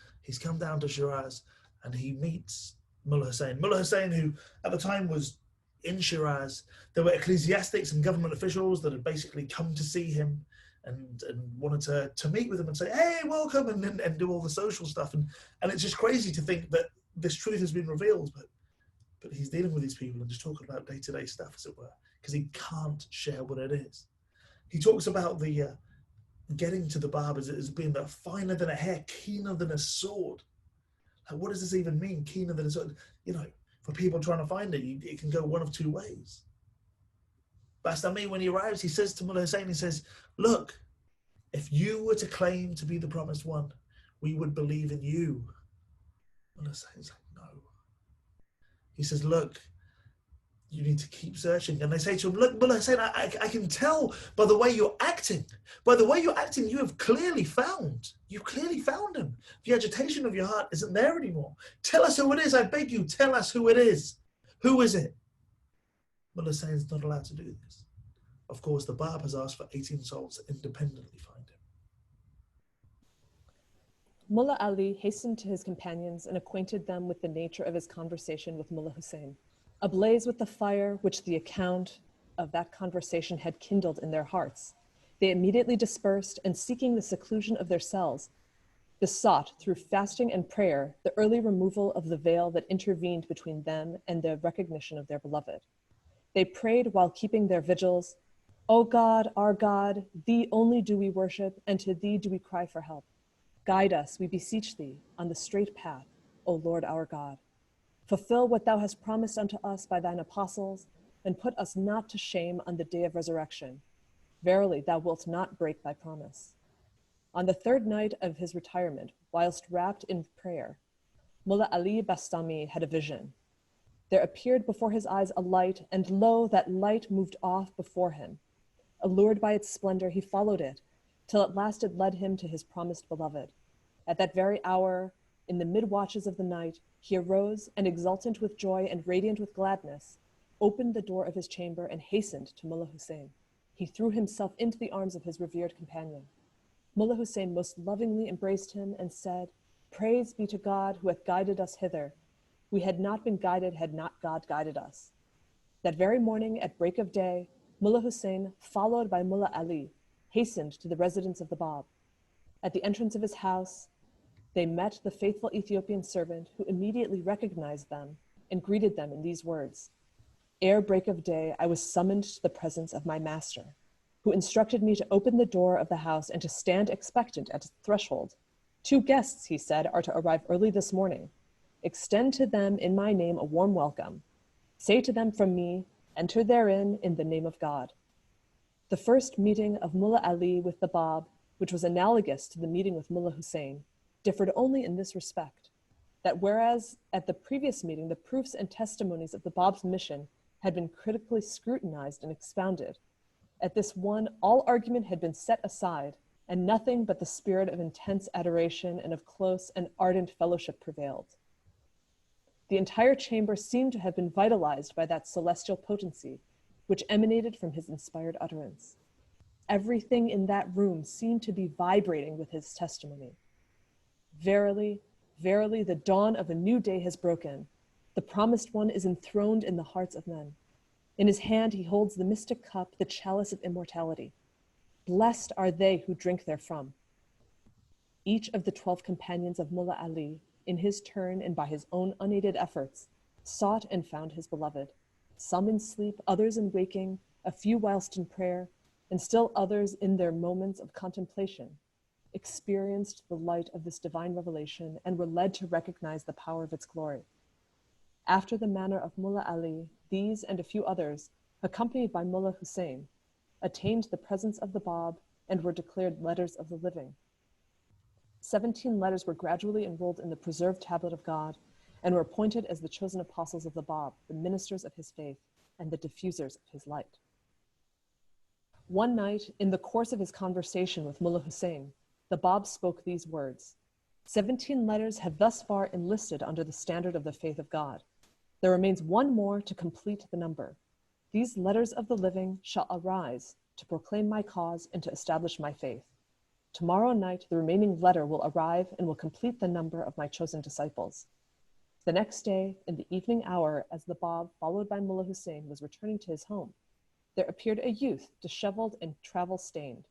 come down to Shiraz, and he meets Mullah Hussein. Mullah Hussein, who at the time was in Shiraz, there were ecclesiastics and government officials that had basically come to see him and wanted to meet with him and say, hey, welcome, and do all the social stuff. And it's just crazy to think that this truth has been revealed, but he's dealing with these people and just talking about day-to-day stuff, as it were, because he can't share what it is. He talks about the getting to the Bab as being that finer than a hair, keener than a sword. Like, what does this even mean? Keener than a sword? You know, for people trying to find it, it can go one of two ways. Bastami, when he arrives, he says to Mullah Hussein, he says, look, if you were to claim to be the promised one, we would believe in you. Mullah Hussein's like, no. He says, look, you need to keep searching. And they say to him, look, Mullah Hussein, I can tell by the way you're acting. By the way you're acting, you clearly found him. The agitation of your heart isn't there anymore. Tell us who it is. I beg you, tell us who it is. Who is it? Mullah Hussein is not allowed to do this. Of course, the Bab has asked for 18 souls to independently find him. Mullah Ali hastened to his companions and acquainted them with the nature of his conversation with Mullah Hussein. Ablaze with the fire which the account of that conversation had kindled in their hearts, they immediately dispersed, and seeking the seclusion of their cells, besought through fasting and prayer the early removal of the veil that intervened between them and the recognition of their beloved. They prayed while keeping their vigils, O God, our God, thee only do we worship, and to thee do we cry for help. Guide us, we beseech thee, on the straight path, O Lord our God. Fulfill what thou hast promised unto us by thine apostles, and put us not to shame on the day of resurrection. Verily, thou wilt not break thy promise. On the third night of his retirement, whilst wrapped in prayer, Mullah Ali Bastami had a vision. There appeared before his eyes a light, and lo, that light moved off before him. Allured by its splendor, he followed it, till at last it led him to his promised beloved. At that very hour, in the mid-watches of the night, he arose, and exultant with joy and radiant with gladness, opened the door of his chamber and hastened to Mullah Hussein. He threw himself into the arms of his revered companion. Mullah Hussein most lovingly embraced him and said, Praise be to God who hath guided us hither. We had not been guided had not God guided us. That very morning at break of day, Mullah Hussein, followed by Mullah Ali, hastened to the residence of the Bab. At the entrance of his house, they met the faithful Ethiopian servant, who immediately recognized them and greeted them in these words: Ere break of day, I was summoned to the presence of my master, who instructed me to open the door of the house and to stand expectant at its threshold. 2 guests, he said, are to arrive early this morning. Extend to them in my name a warm welcome. Say to them from me, enter therein in the name of God. The first meeting of Mullah Ali with the Bab, which was analogous to the meeting with Mullah Hussein, differed only in this respect, that whereas at the previous meeting the proofs and testimonies of the Bab's mission had been critically scrutinized and expounded, at this one all argument had been set aside, and nothing but the spirit of intense adoration and of close and ardent fellowship prevailed. The entire chamber seemed to have been vitalized by that celestial potency which emanated from his inspired utterance. Everything in that room seemed to be vibrating with his testimony. Verily, verily, the dawn of a new day has broken. The promised one is enthroned in the hearts of men. In his hand he holds the mystic cup, the chalice of immortality. Blessed are they who drink therefrom. Each of the 12 companions of Mullah Ali, in his turn and by his own unaided efforts, sought and found his beloved, some in sleep, others in waking, a few whilst in prayer, and still others in their moments of contemplation, experienced the light of this divine revelation and were led to recognize the power of its glory. After the manner of Mullah Ali, these and a few others, accompanied by Mullah Hussein, attained the presence of the Bab and were declared letters of the living. 17 letters were gradually enrolled in the preserved tablet of God and were appointed as the chosen apostles of the Bab, the ministers of his faith and the diffusers of his light. One night, in the course of his conversation with Mullah Hussein, the Bab spoke these words: 17 letters have thus far enlisted under the standard of the faith of God. There remains one more to complete the number. These letters of the living shall arise to proclaim my cause and to establish my faith. Tomorrow night, the remaining letter will arrive and will complete the number of my chosen disciples. The next day, in the evening hour, as the Bab, followed by Mullah Hussein, was returning to his home, there appeared a youth, disheveled and travel-stained.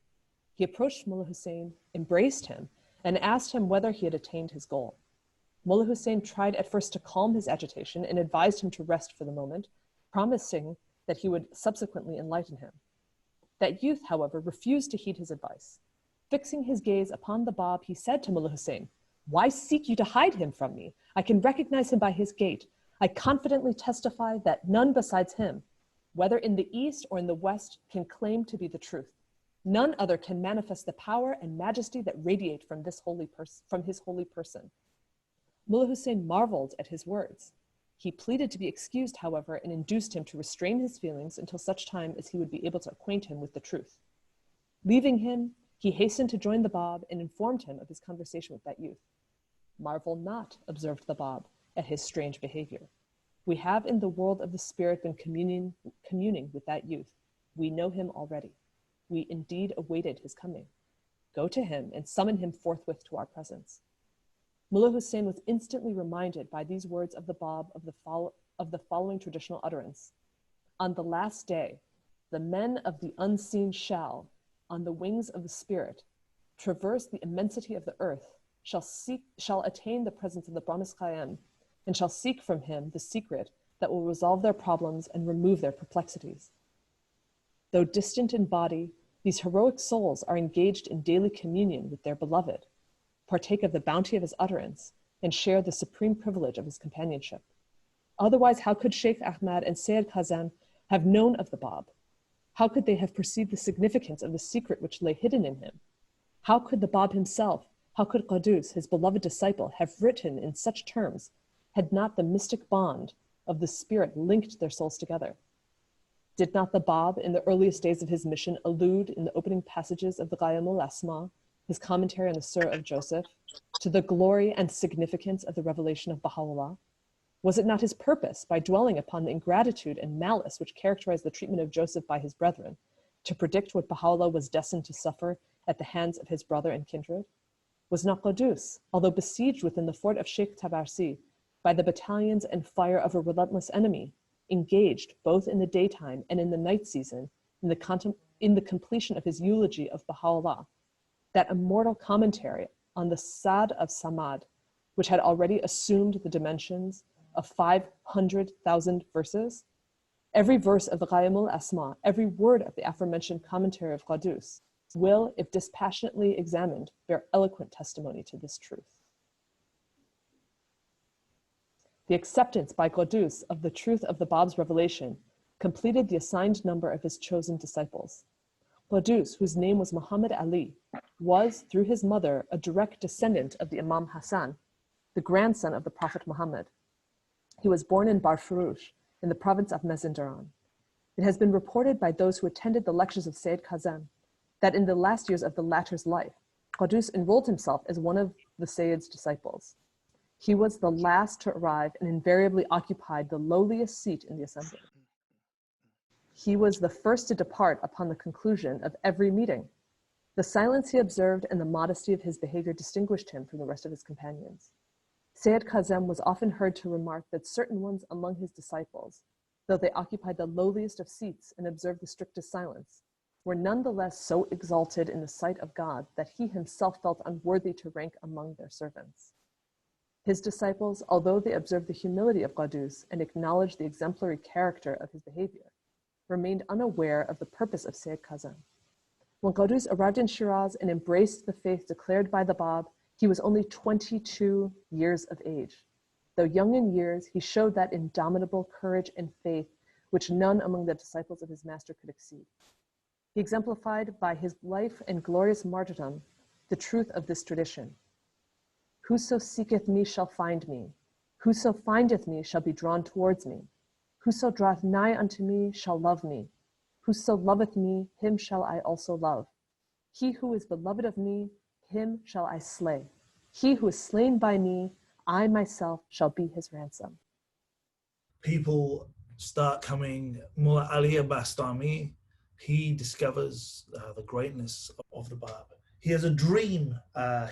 He approached Mullah Hussein, embraced him, and asked him whether he had attained his goal. Mullah Hussein tried at first to calm his agitation and advised him to rest for the moment, promising that he would subsequently enlighten him. That youth, however, refused to heed his advice. Fixing his gaze upon the Bab, he said to Mullah Hussein, "Why seek you to hide him from me? I can recognize him by his gait. I confidently testify that none besides him, whether in the east or in the west, can claim to be the truth. None other can manifest the power and majesty that radiate from his holy person." Mullah Hussein marveled at his words. He pleaded to be excused, however, and induced him to restrain his feelings until such time as he would be able to acquaint him with the truth. Leaving him, he hastened to join the Bab and informed him of his conversation with that youth. "Marvel not," observed the Bab, "at his strange behavior. We have in the world of the spirit been communing with that youth. We know him already. We indeed awaited his coming. Go to him and summon him forthwith to our presence." Mullah Hussein was instantly reminded by these words of the Bab of the following traditional utterance: "On the last day, the men of the unseen shall, on the wings of the spirit, traverse the immensity of the earth, shall attain the presence of the Brahmis Khayyam, and shall seek from him the secret that will resolve their problems and remove their perplexities." Though distant in body, these heroic souls are engaged in daily communion with their beloved, partake of the bounty of his utterance, and share the supreme privilege of his companionship. Otherwise, how could Sheikh Ahmad and Sayyid Kazan have known of the Bab? How could they have perceived the significance of the secret which lay hidden in him? How could the Bab himself, how could Qadus, his beloved disciple, have written in such terms had not the mystic bond of the spirit linked their souls together? Did not the Bab, in the earliest days of his mission, allude in the opening passages of the Ghayamul Asma, his commentary on the Surah of Joseph, to the glory and significance of the revelation of Baha'u'llah? Was it not his purpose, by dwelling upon the ingratitude and malice which characterized the treatment of Joseph by his brethren, to predict what Baha'u'llah was destined to suffer at the hands of his brother and kindred? Was not Qadus, although besieged within the fort of Sheikh Tabarsi by the battalions and fire of a relentless enemy, engaged both in the daytime and in the night season in the completion of his eulogy of Baha'u'llah, that immortal commentary on the Sad of Samad, which had already assumed the dimensions of 500,000 verses? Every verse of the Ghayamul Asma, every word of the aforementioned commentary of Qadus, will, if dispassionately examined, bear eloquent testimony to this truth. The acceptance by Qadus of the truth of the Bab's revelation completed the assigned number of his chosen disciples. Qadus, whose name was Muhammad Ali, was, through his mother, a direct descendant of the Imam Hassan, the grandson of the Prophet Muhammad. He was born in Barfurush, in the province of Mazandaran. It has been reported by those who attended the lectures of Sayyid Kazan that in the last years of the latter's life, Qadus enrolled himself as one of the Sayyid's disciples. He was the last to arrive and invariably occupied the lowliest seat in the assembly. He was the first to depart upon the conclusion of every meeting. The silence he observed and the modesty of his behavior distinguished him from the rest of his companions. Sayyid Kazem was often heard to remark that certain ones among his disciples, though they occupied the lowliest of seats and observed the strictest silence, were nonetheless so exalted in the sight of God that he himself felt unworthy to rank among their servants. His disciples, although they observed the humility of Qadus and acknowledged the exemplary character of his behavior, remained unaware of the purpose of Sayyid Kazem. When Qadus arrived in Shiraz and embraced the faith declared by the Bab, he was only 22 years of age. Though young in years, he showed that indomitable courage and faith which none among the disciples of his master could exceed. He exemplified by his life and glorious martyrdom the truth of this tradition. Whoso seeketh me shall find me. Whoso findeth me shall be drawn towards me. Whoso draweth nigh unto me shall love me. Whoso loveth me, him shall I also love. He who is beloved of me, him shall I slay. He who is slain by me, I myself shall be his ransom. People start coming. Mullah Ali Bastami, he discovers the greatness of the Bab. He has a dream.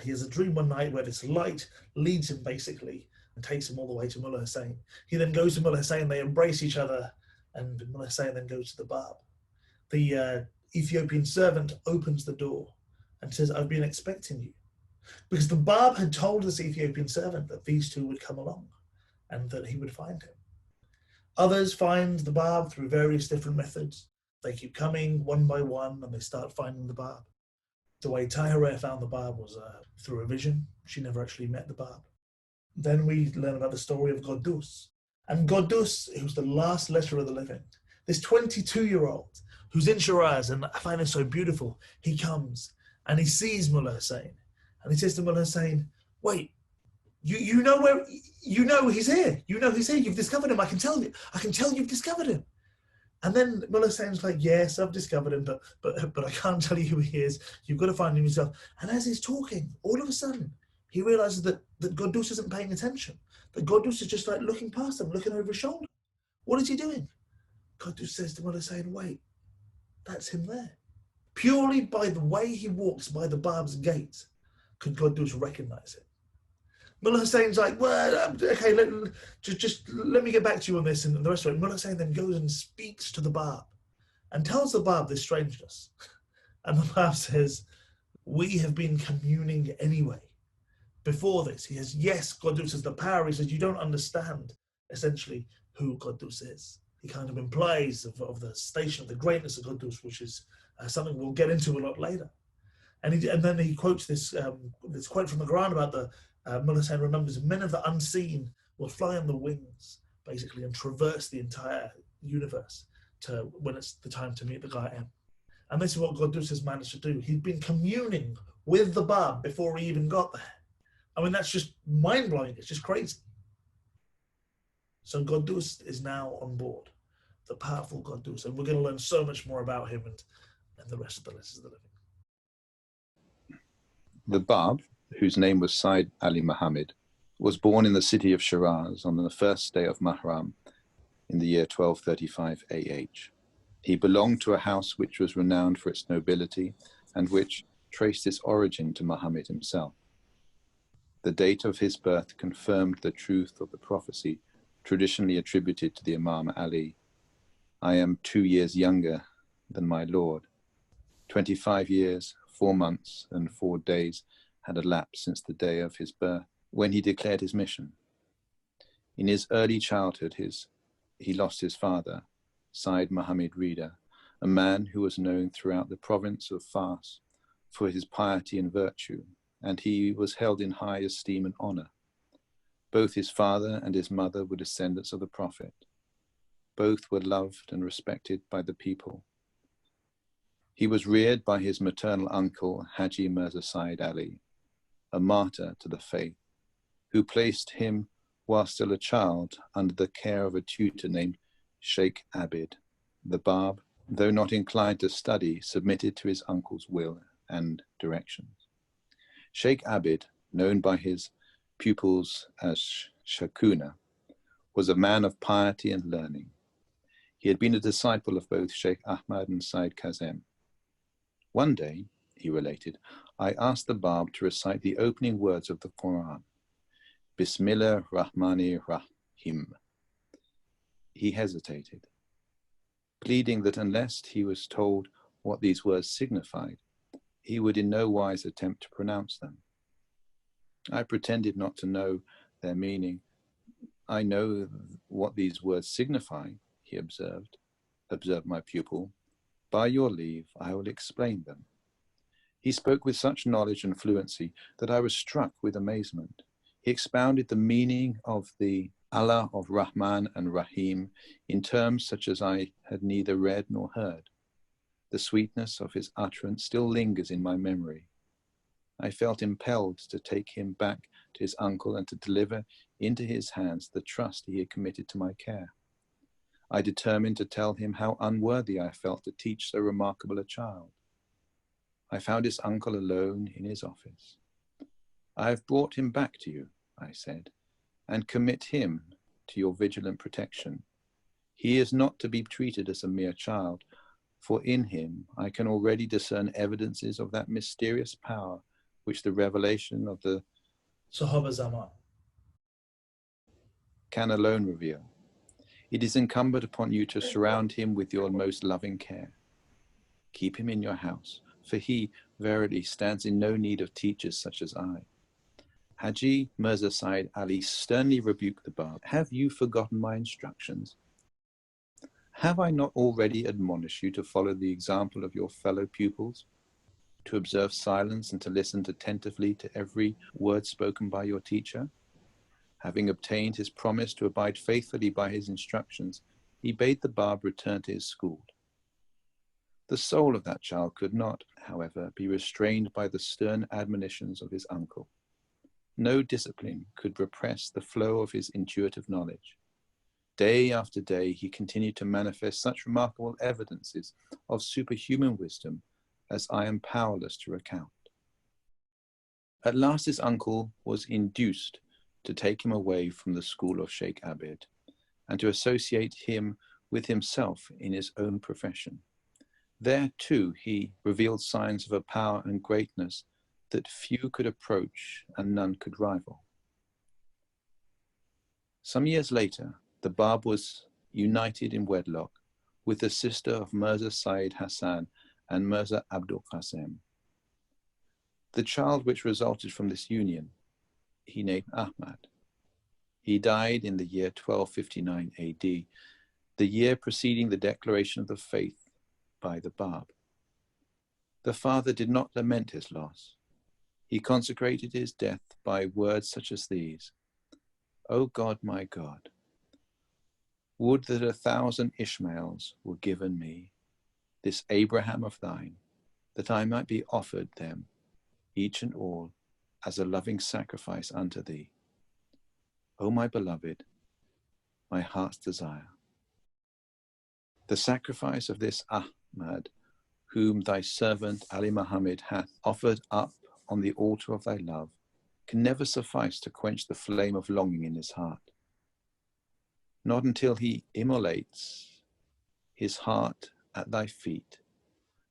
He has a dream one night where this light leads him basically and takes him all the way to Mullah Hussein. He then goes to Mullah Hussein, they embrace each other, and Mullah Hussein then goes to the Bab. The Ethiopian servant opens the door and says, "I've been expecting you." Because the Bab had told this Ethiopian servant that these two would come along and that he would find him. Others find the Bab through various different methods. They keep coming one by one and they start finding the Bab. The way Tahireh found the Bab was through a vision. She never actually met the Bab. Then we learn about the story of Godus. And Godus, who's the last letter of the living, this 22-year-old who's in Shiraz, and I find it so beautiful, he comes and he sees Mullah Hussein. And he says to Mullah Hussein, "Wait, you know he's here. You know he's here. You've discovered him. I can tell you've discovered him." And then Mullah Hussein's like, "Yes, I've discovered him, but I can't tell you who he is. You've got to find him yourself." And as he's talking, all of a sudden, he realizes that Godus isn't paying attention. That Godus is just like looking past him, looking over his shoulder. What is he doing? Godus says to Mullah Hussein, "Wait, that's him there." Purely by the way he walks by the Bab's gate, could Godus recognize it. Mullah Hussein's like, "Well, okay, just let me get back to you on this," and the rest of it. Mullah Hussein then goes and speaks to the Bab and tells the Bab this strangeness. And the Bab says, "We have been communing anyway. Before this," he says, "Yes, Godus has the power." He says, "You don't understand essentially who Godus is." He kind of implies of the station of the greatness of Godus, which is something we'll get into a lot later. And then he quotes this quote from the Quran about the Mullah Hussein remembers, "Men of the unseen will fly on the wings, basically, and traverse the entire universe to when it's the time to meet the Ghaib." And this is what Godus has managed to do. He'd been communing with the Bab before he even got there. I mean, that's just mind-blowing. It's just crazy. So Godus is now on board, the powerful Godus. And we're going to learn so much more about him and the rest of the Letters of the Living. The Bab, whose name was Said Ali Muhammad, was born in the city of Shiraz on the first day of Muharram in the year 1235 AH. He belonged to a house which was renowned for its nobility and which traced its origin to Muhammad himself. The date of his birth confirmed the truth of the prophecy traditionally attributed to the Imam Ali. "I am 2 years younger than my Lord." 25 years, 4 months, and 4 days had elapsed since the day of his birth, when he declared his mission. In his early childhood, he lost his father, Said Muhammad Rida, a man who was known throughout the province of Fars for his piety and virtue, and he was held in high esteem and honor. Both his father and his mother were descendants of the Prophet. Both were loved and respected by the people. He was reared by his maternal uncle, Haji Mirza Said Ali, a martyr to the faith, who placed him, while still a child, under the care of a tutor named Sheikh Abid. The Bab, though not inclined to study, submitted to his uncle's will and directions. Sheikh Abid, known by his pupils as Shakuna, was a man of piety and learning. He had been a disciple of both Sheikh Ahmad and Said Kazem. "One day," he related, "I asked the Bab to recite the opening words of the Quran, Bismillah Rahmani Rahim. He hesitated, pleading that unless he was told what these words signified, he would in no wise attempt to pronounce them. I pretended not to know their meaning. "I know what these words signify," he observed my pupil. "By your leave, I will explain them." He spoke with such knowledge and fluency that I was struck with amazement. He expounded the meaning of the Allah of Rahman and Rahim in terms such as I had neither read nor heard. The sweetness of his utterance still lingers in my memory. I felt impelled to take him back to his uncle and to deliver into his hands the trust he had committed to my care. I determined to tell him how unworthy I felt to teach so remarkable a child. I found his uncle alone in his office. "I have brought him back to you," I said, "and commit him to your vigilant protection. He is not to be treated as a mere child, for in him I can already discern evidences of that mysterious power which the revelation of the Sahaba Zaman can alone reveal. It is incumbent upon you to surround him with your most loving care. Keep him in your house, for he, verily, stands in no need of teachers such as I. Haji Mirza Said Ali sternly rebuked the Bab. Have you forgotten my instructions? Have I not already admonished you to follow the example of your fellow pupils, to observe silence and to listen attentively to every word spoken by your teacher? Having obtained his promise to abide faithfully by his instructions, he bade the Bab return to his school. The soul of that child could not, however, be restrained by the stern admonitions of his uncle. No discipline could repress the flow of his intuitive knowledge. Day after day, he continued to manifest such remarkable evidences of superhuman wisdom as I am powerless to recount. At last his uncle was induced to take him away from the school of Sheikh Abid and to associate him with himself in his own profession. There too he revealed signs of a power and greatness that few could approach and none could rival. Some years later, the Bab was united in wedlock with the sister of Mirza Said Hassan and Mirza Abdul Qasim. The child which resulted from this union, he named Ahmad. He died in the year 1259 AD, the year preceding the declaration of the faith by the Bab. The father did not lament his loss. He consecrated his death by words such as these: O God, my God, would that 1,000 Ishmaels were given me, this Abraham of thine, that I might be offered them, each and all, as a loving sacrifice unto thee. O my beloved, my heart's desire. The sacrifice of this Ahmad, whom thy servant Ali Muhammad hath offered up on the altar of thy love, can never suffice to quench the flame of longing in his heart. Not until he immolates his heart at thy feet,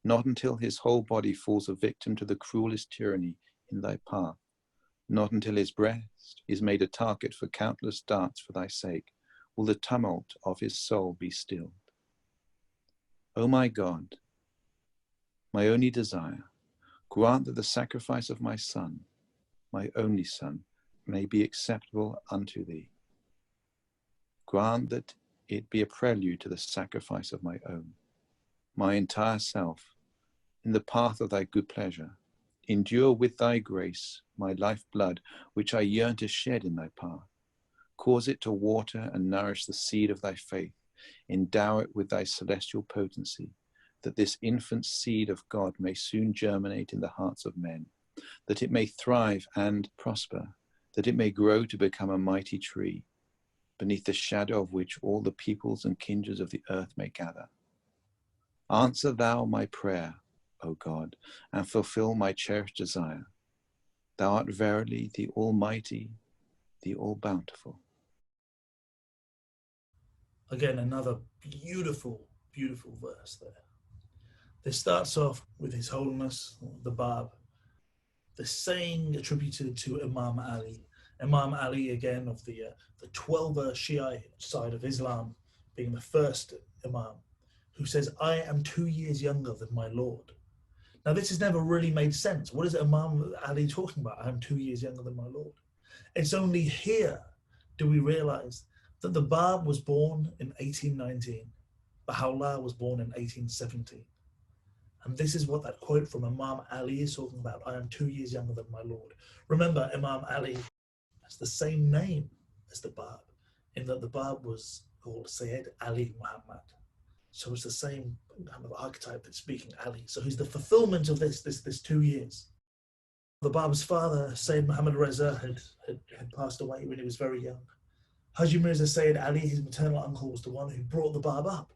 not until his whole body falls a victim to the cruelest tyranny in thy path, not until his breast is made a target for countless darts for thy sake, will the tumult of his soul be stilled. O my God, my only desire, grant that the sacrifice of my son, my only son, may be acceptable unto thee. Grant that it be a prelude to the sacrifice of my own, my entire self, in the path of thy good pleasure. Endure with thy grace my lifeblood, which I yearn to shed in thy path. Cause it to water and nourish the seed of thy faith. Endow it with thy celestial potency, that this infant seed of God may soon germinate in the hearts of men, that it may thrive and prosper, that it may grow to become a mighty tree, beneath the shadow of which all the peoples and kindreds of the earth may gather. Answer thou my prayer, O God, and fulfill my cherished desire. Thou art verily the Almighty, the All-Bountiful. Again, another beautiful, beautiful verse there. This starts off with His Holiness, the Bab, the saying attributed to Imam Ali. Imam Ali, again, of the 12 Shiite side of Islam, being the first Imam, who says, I am 2 years younger than my Lord. Now, this has never really made sense. What is Imam Ali talking about? I am 2 years younger than my Lord. It's only here do we realize that the Bab was born in 1819. Baha'u'llah was born in 1870. And this is what that quote from Imam Ali is talking about. I am 2 years younger than my Lord. Remember, Imam Ali has the same name as the Bab, in that the Bab was called Sayyid Ali Muhammad. So it's the same kind of archetype that's speaking Ali. So he's the fulfillment of this 2 years. The Bab's father, Sayyid Muhammad Reza, had passed away when he was very young. Haji Mirza Sayyid Ali, his maternal uncle, was the one who brought the Bab up.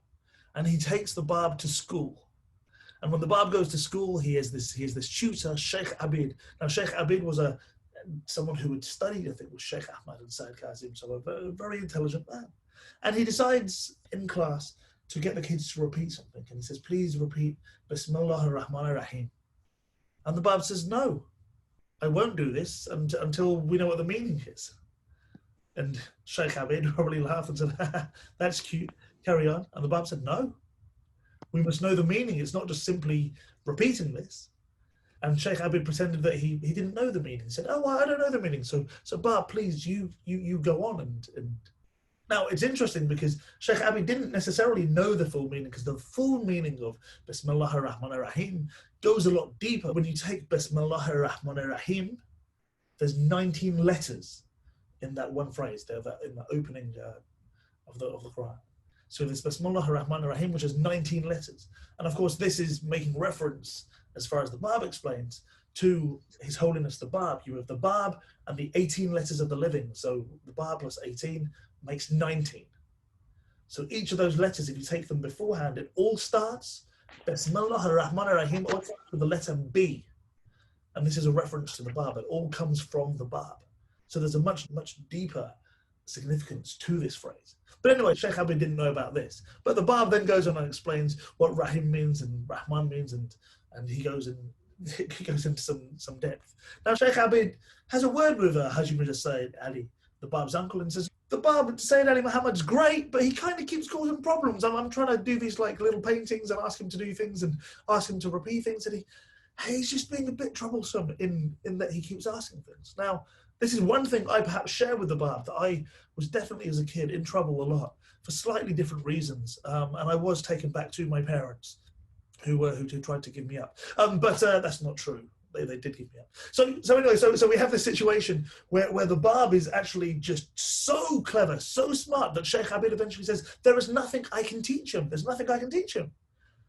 And he takes the Bab to school. And when the Bab goes to school, he has this tutor, Sheikh Abid. Now, Sheikh Abid was someone who had studied, I think, with Sheikh Ahmad and Sayyid Qasim, so a very intelligent man. And he decides in class to get the kids to repeat something. And he says, please repeat Bismillah ar-Rahman ar-Rahim. And the Bab says, no, I won't do this until we know what the meaning is. And Sheikh Abid probably laughed and said, that's cute, carry on. And the Bab said, no, we must know the meaning. It's not just simply repeating this. And Sheikh Abid pretended that he didn't know the meaning. He said, oh, well, I don't know the meaning. So Bab, please, you go on. And now it's interesting because Sheikh Abid didn't necessarily know the full meaning, because the full meaning of Bismillah ar-Rahman ar-Rahim goes a lot deeper. When you take Bismillah ar-Rahman ar-Rahim, there's 19 letters in that one phrase there, in the opening of the Quran. So there's Bismillah ar-Rahman ar-Rahim, which has 19 letters. And of course, this is making reference, as far as the Bab explains, to His Holiness the Bab. You have the Bab and the 18 letters of the living. So the Bab plus 18 makes 19. So each of those letters, if you take them beforehand, it all starts Bismillah ar-Rahman ar-Rahim, all starts with the letter B. And this is a reference to the Bab. It all comes from the Bab. So there's a much deeper significance to this phrase. But anyway, Sheikh Abid didn't know about this. But the Bab then goes on and explains what Rahim means and Rahman means, and he goes into some depth. Now Sheikh Abid has a word with Haji Mirza Sayyid Ali, the Bab's uncle, and says, the Bab, Sayyid Ali Muhammad's great, but he kind of keeps causing problems. I'm trying to do these like little paintings and ask him to do things and ask him to repeat things, and he's just being a bit troublesome in that he keeps asking things. Now, this is one thing I perhaps share with the Bab, that I was definitely as a kid in trouble a lot for slightly different reasons, and I was taken back to my parents who tried to give me up. But that's not true. They did give me up. So anyway, so we have this situation where the Bab is actually just so clever, so smart, that Sheikh Abid eventually says, there is nothing I can teach him. There's nothing I can teach him.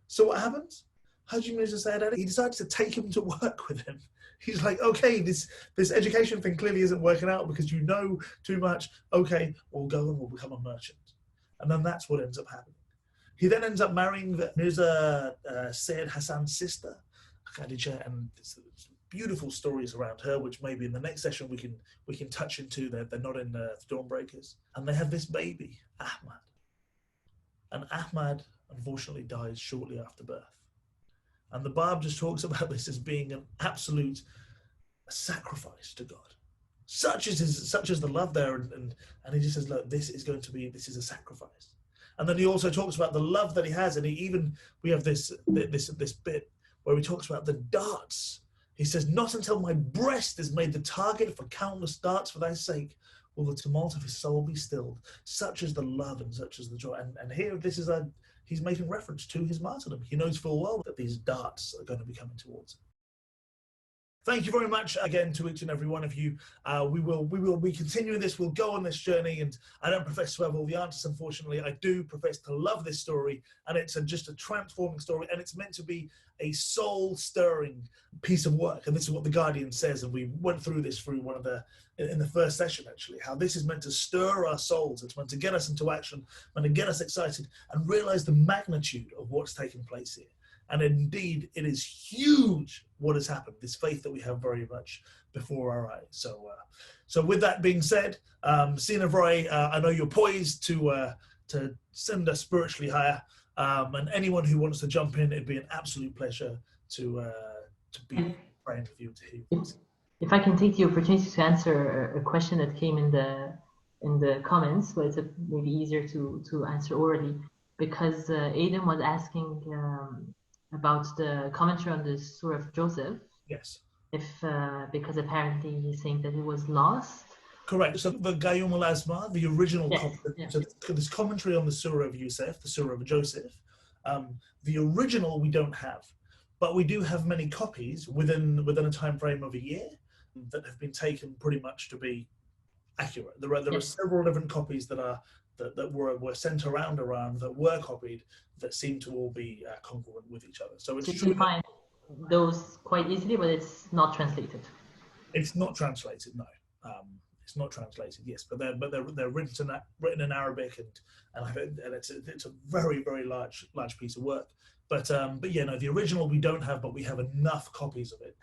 So what happens? Haji Mirza Sayyid Ali, he decides to take him to work with him. He's like, okay, this education thing clearly isn't working out because you know too much. Okay, we'll go and we'll become a merchant. And then that's what ends up happening. He then ends up marrying Mirza Sayyid Hassan's sister, Khadija, and there's beautiful stories around her, which maybe in the next session we can touch into. They're not in the Dawnbreakers. And they have this baby, Ahmad. And Ahmad, unfortunately, dies shortly after birth. And the Bab just talks about this as being an absolute sacrifice to God. Such is the love there, and he just says, look, this is a sacrifice. And then he also talks about the love that he has, and we have this bit where he talks about the darts. He says, not until my breast is made the target for countless darts for thy sake will the tumult of his soul be stilled. Such is the love and such is the joy. And here he's making reference to his martyrdom. He knows full well that these darts are going to be coming towards him. Thank you very much again to each and every one of you. We will be continuing this. We'll go on this journey, and I don't profess to have all the answers, unfortunately. I do profess to love this story, and it's just a transforming story, and it's meant to be a soul-stirring piece of work. And this is what The Guardian says, and we went through this through in the first session, actually, how this is meant to stir our souls. It's meant to get us into action, meant to get us excited and realize the magnitude of what's taking place here. And indeed, it is huge what has happened, this faith that we have very much before our eyes. So with that being said, Sina Vroy, I know you're poised to send us spiritually higher. And anyone who wants to jump in, it'd be an absolute pleasure to be praying with you, to hear you. If I can take the opportunity to answer a question that came in the comments, but it's maybe easier to answer orally, because Adam was asking about the commentary on the Surah of Joseph. Yes. Because apparently he's saying that it was lost. Correct. So the Gayyum al-Azma, the original copy, so this commentary on the Surah of Yusuf, the Surah of Joseph, the original we don't have, but we do have many copies within a time frame of a year that have been taken pretty much to be accurate. There are several different copies that were sent around Iran that were copied that seem to all be congruent with each other. So it's you can find those quite easily, but it's not translated. It's not translated, no. It's not translated, yes, but they're written in Arabic, and it's a very, very large piece of work. But yeah, no, the original we don't have, but we have enough copies of it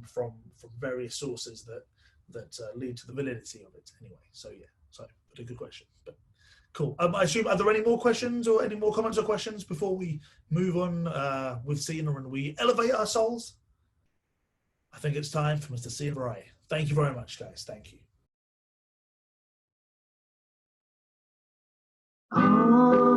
from various sources that lead to the validity of it. Anyway, so yeah, but a good question. But cool. I assume, are there any more questions or any more comments or questions before we move on with Sina and we elevate our souls? I think it's time for Mr. Sina Vroy. Thank you very much, guys. Thank you. Oh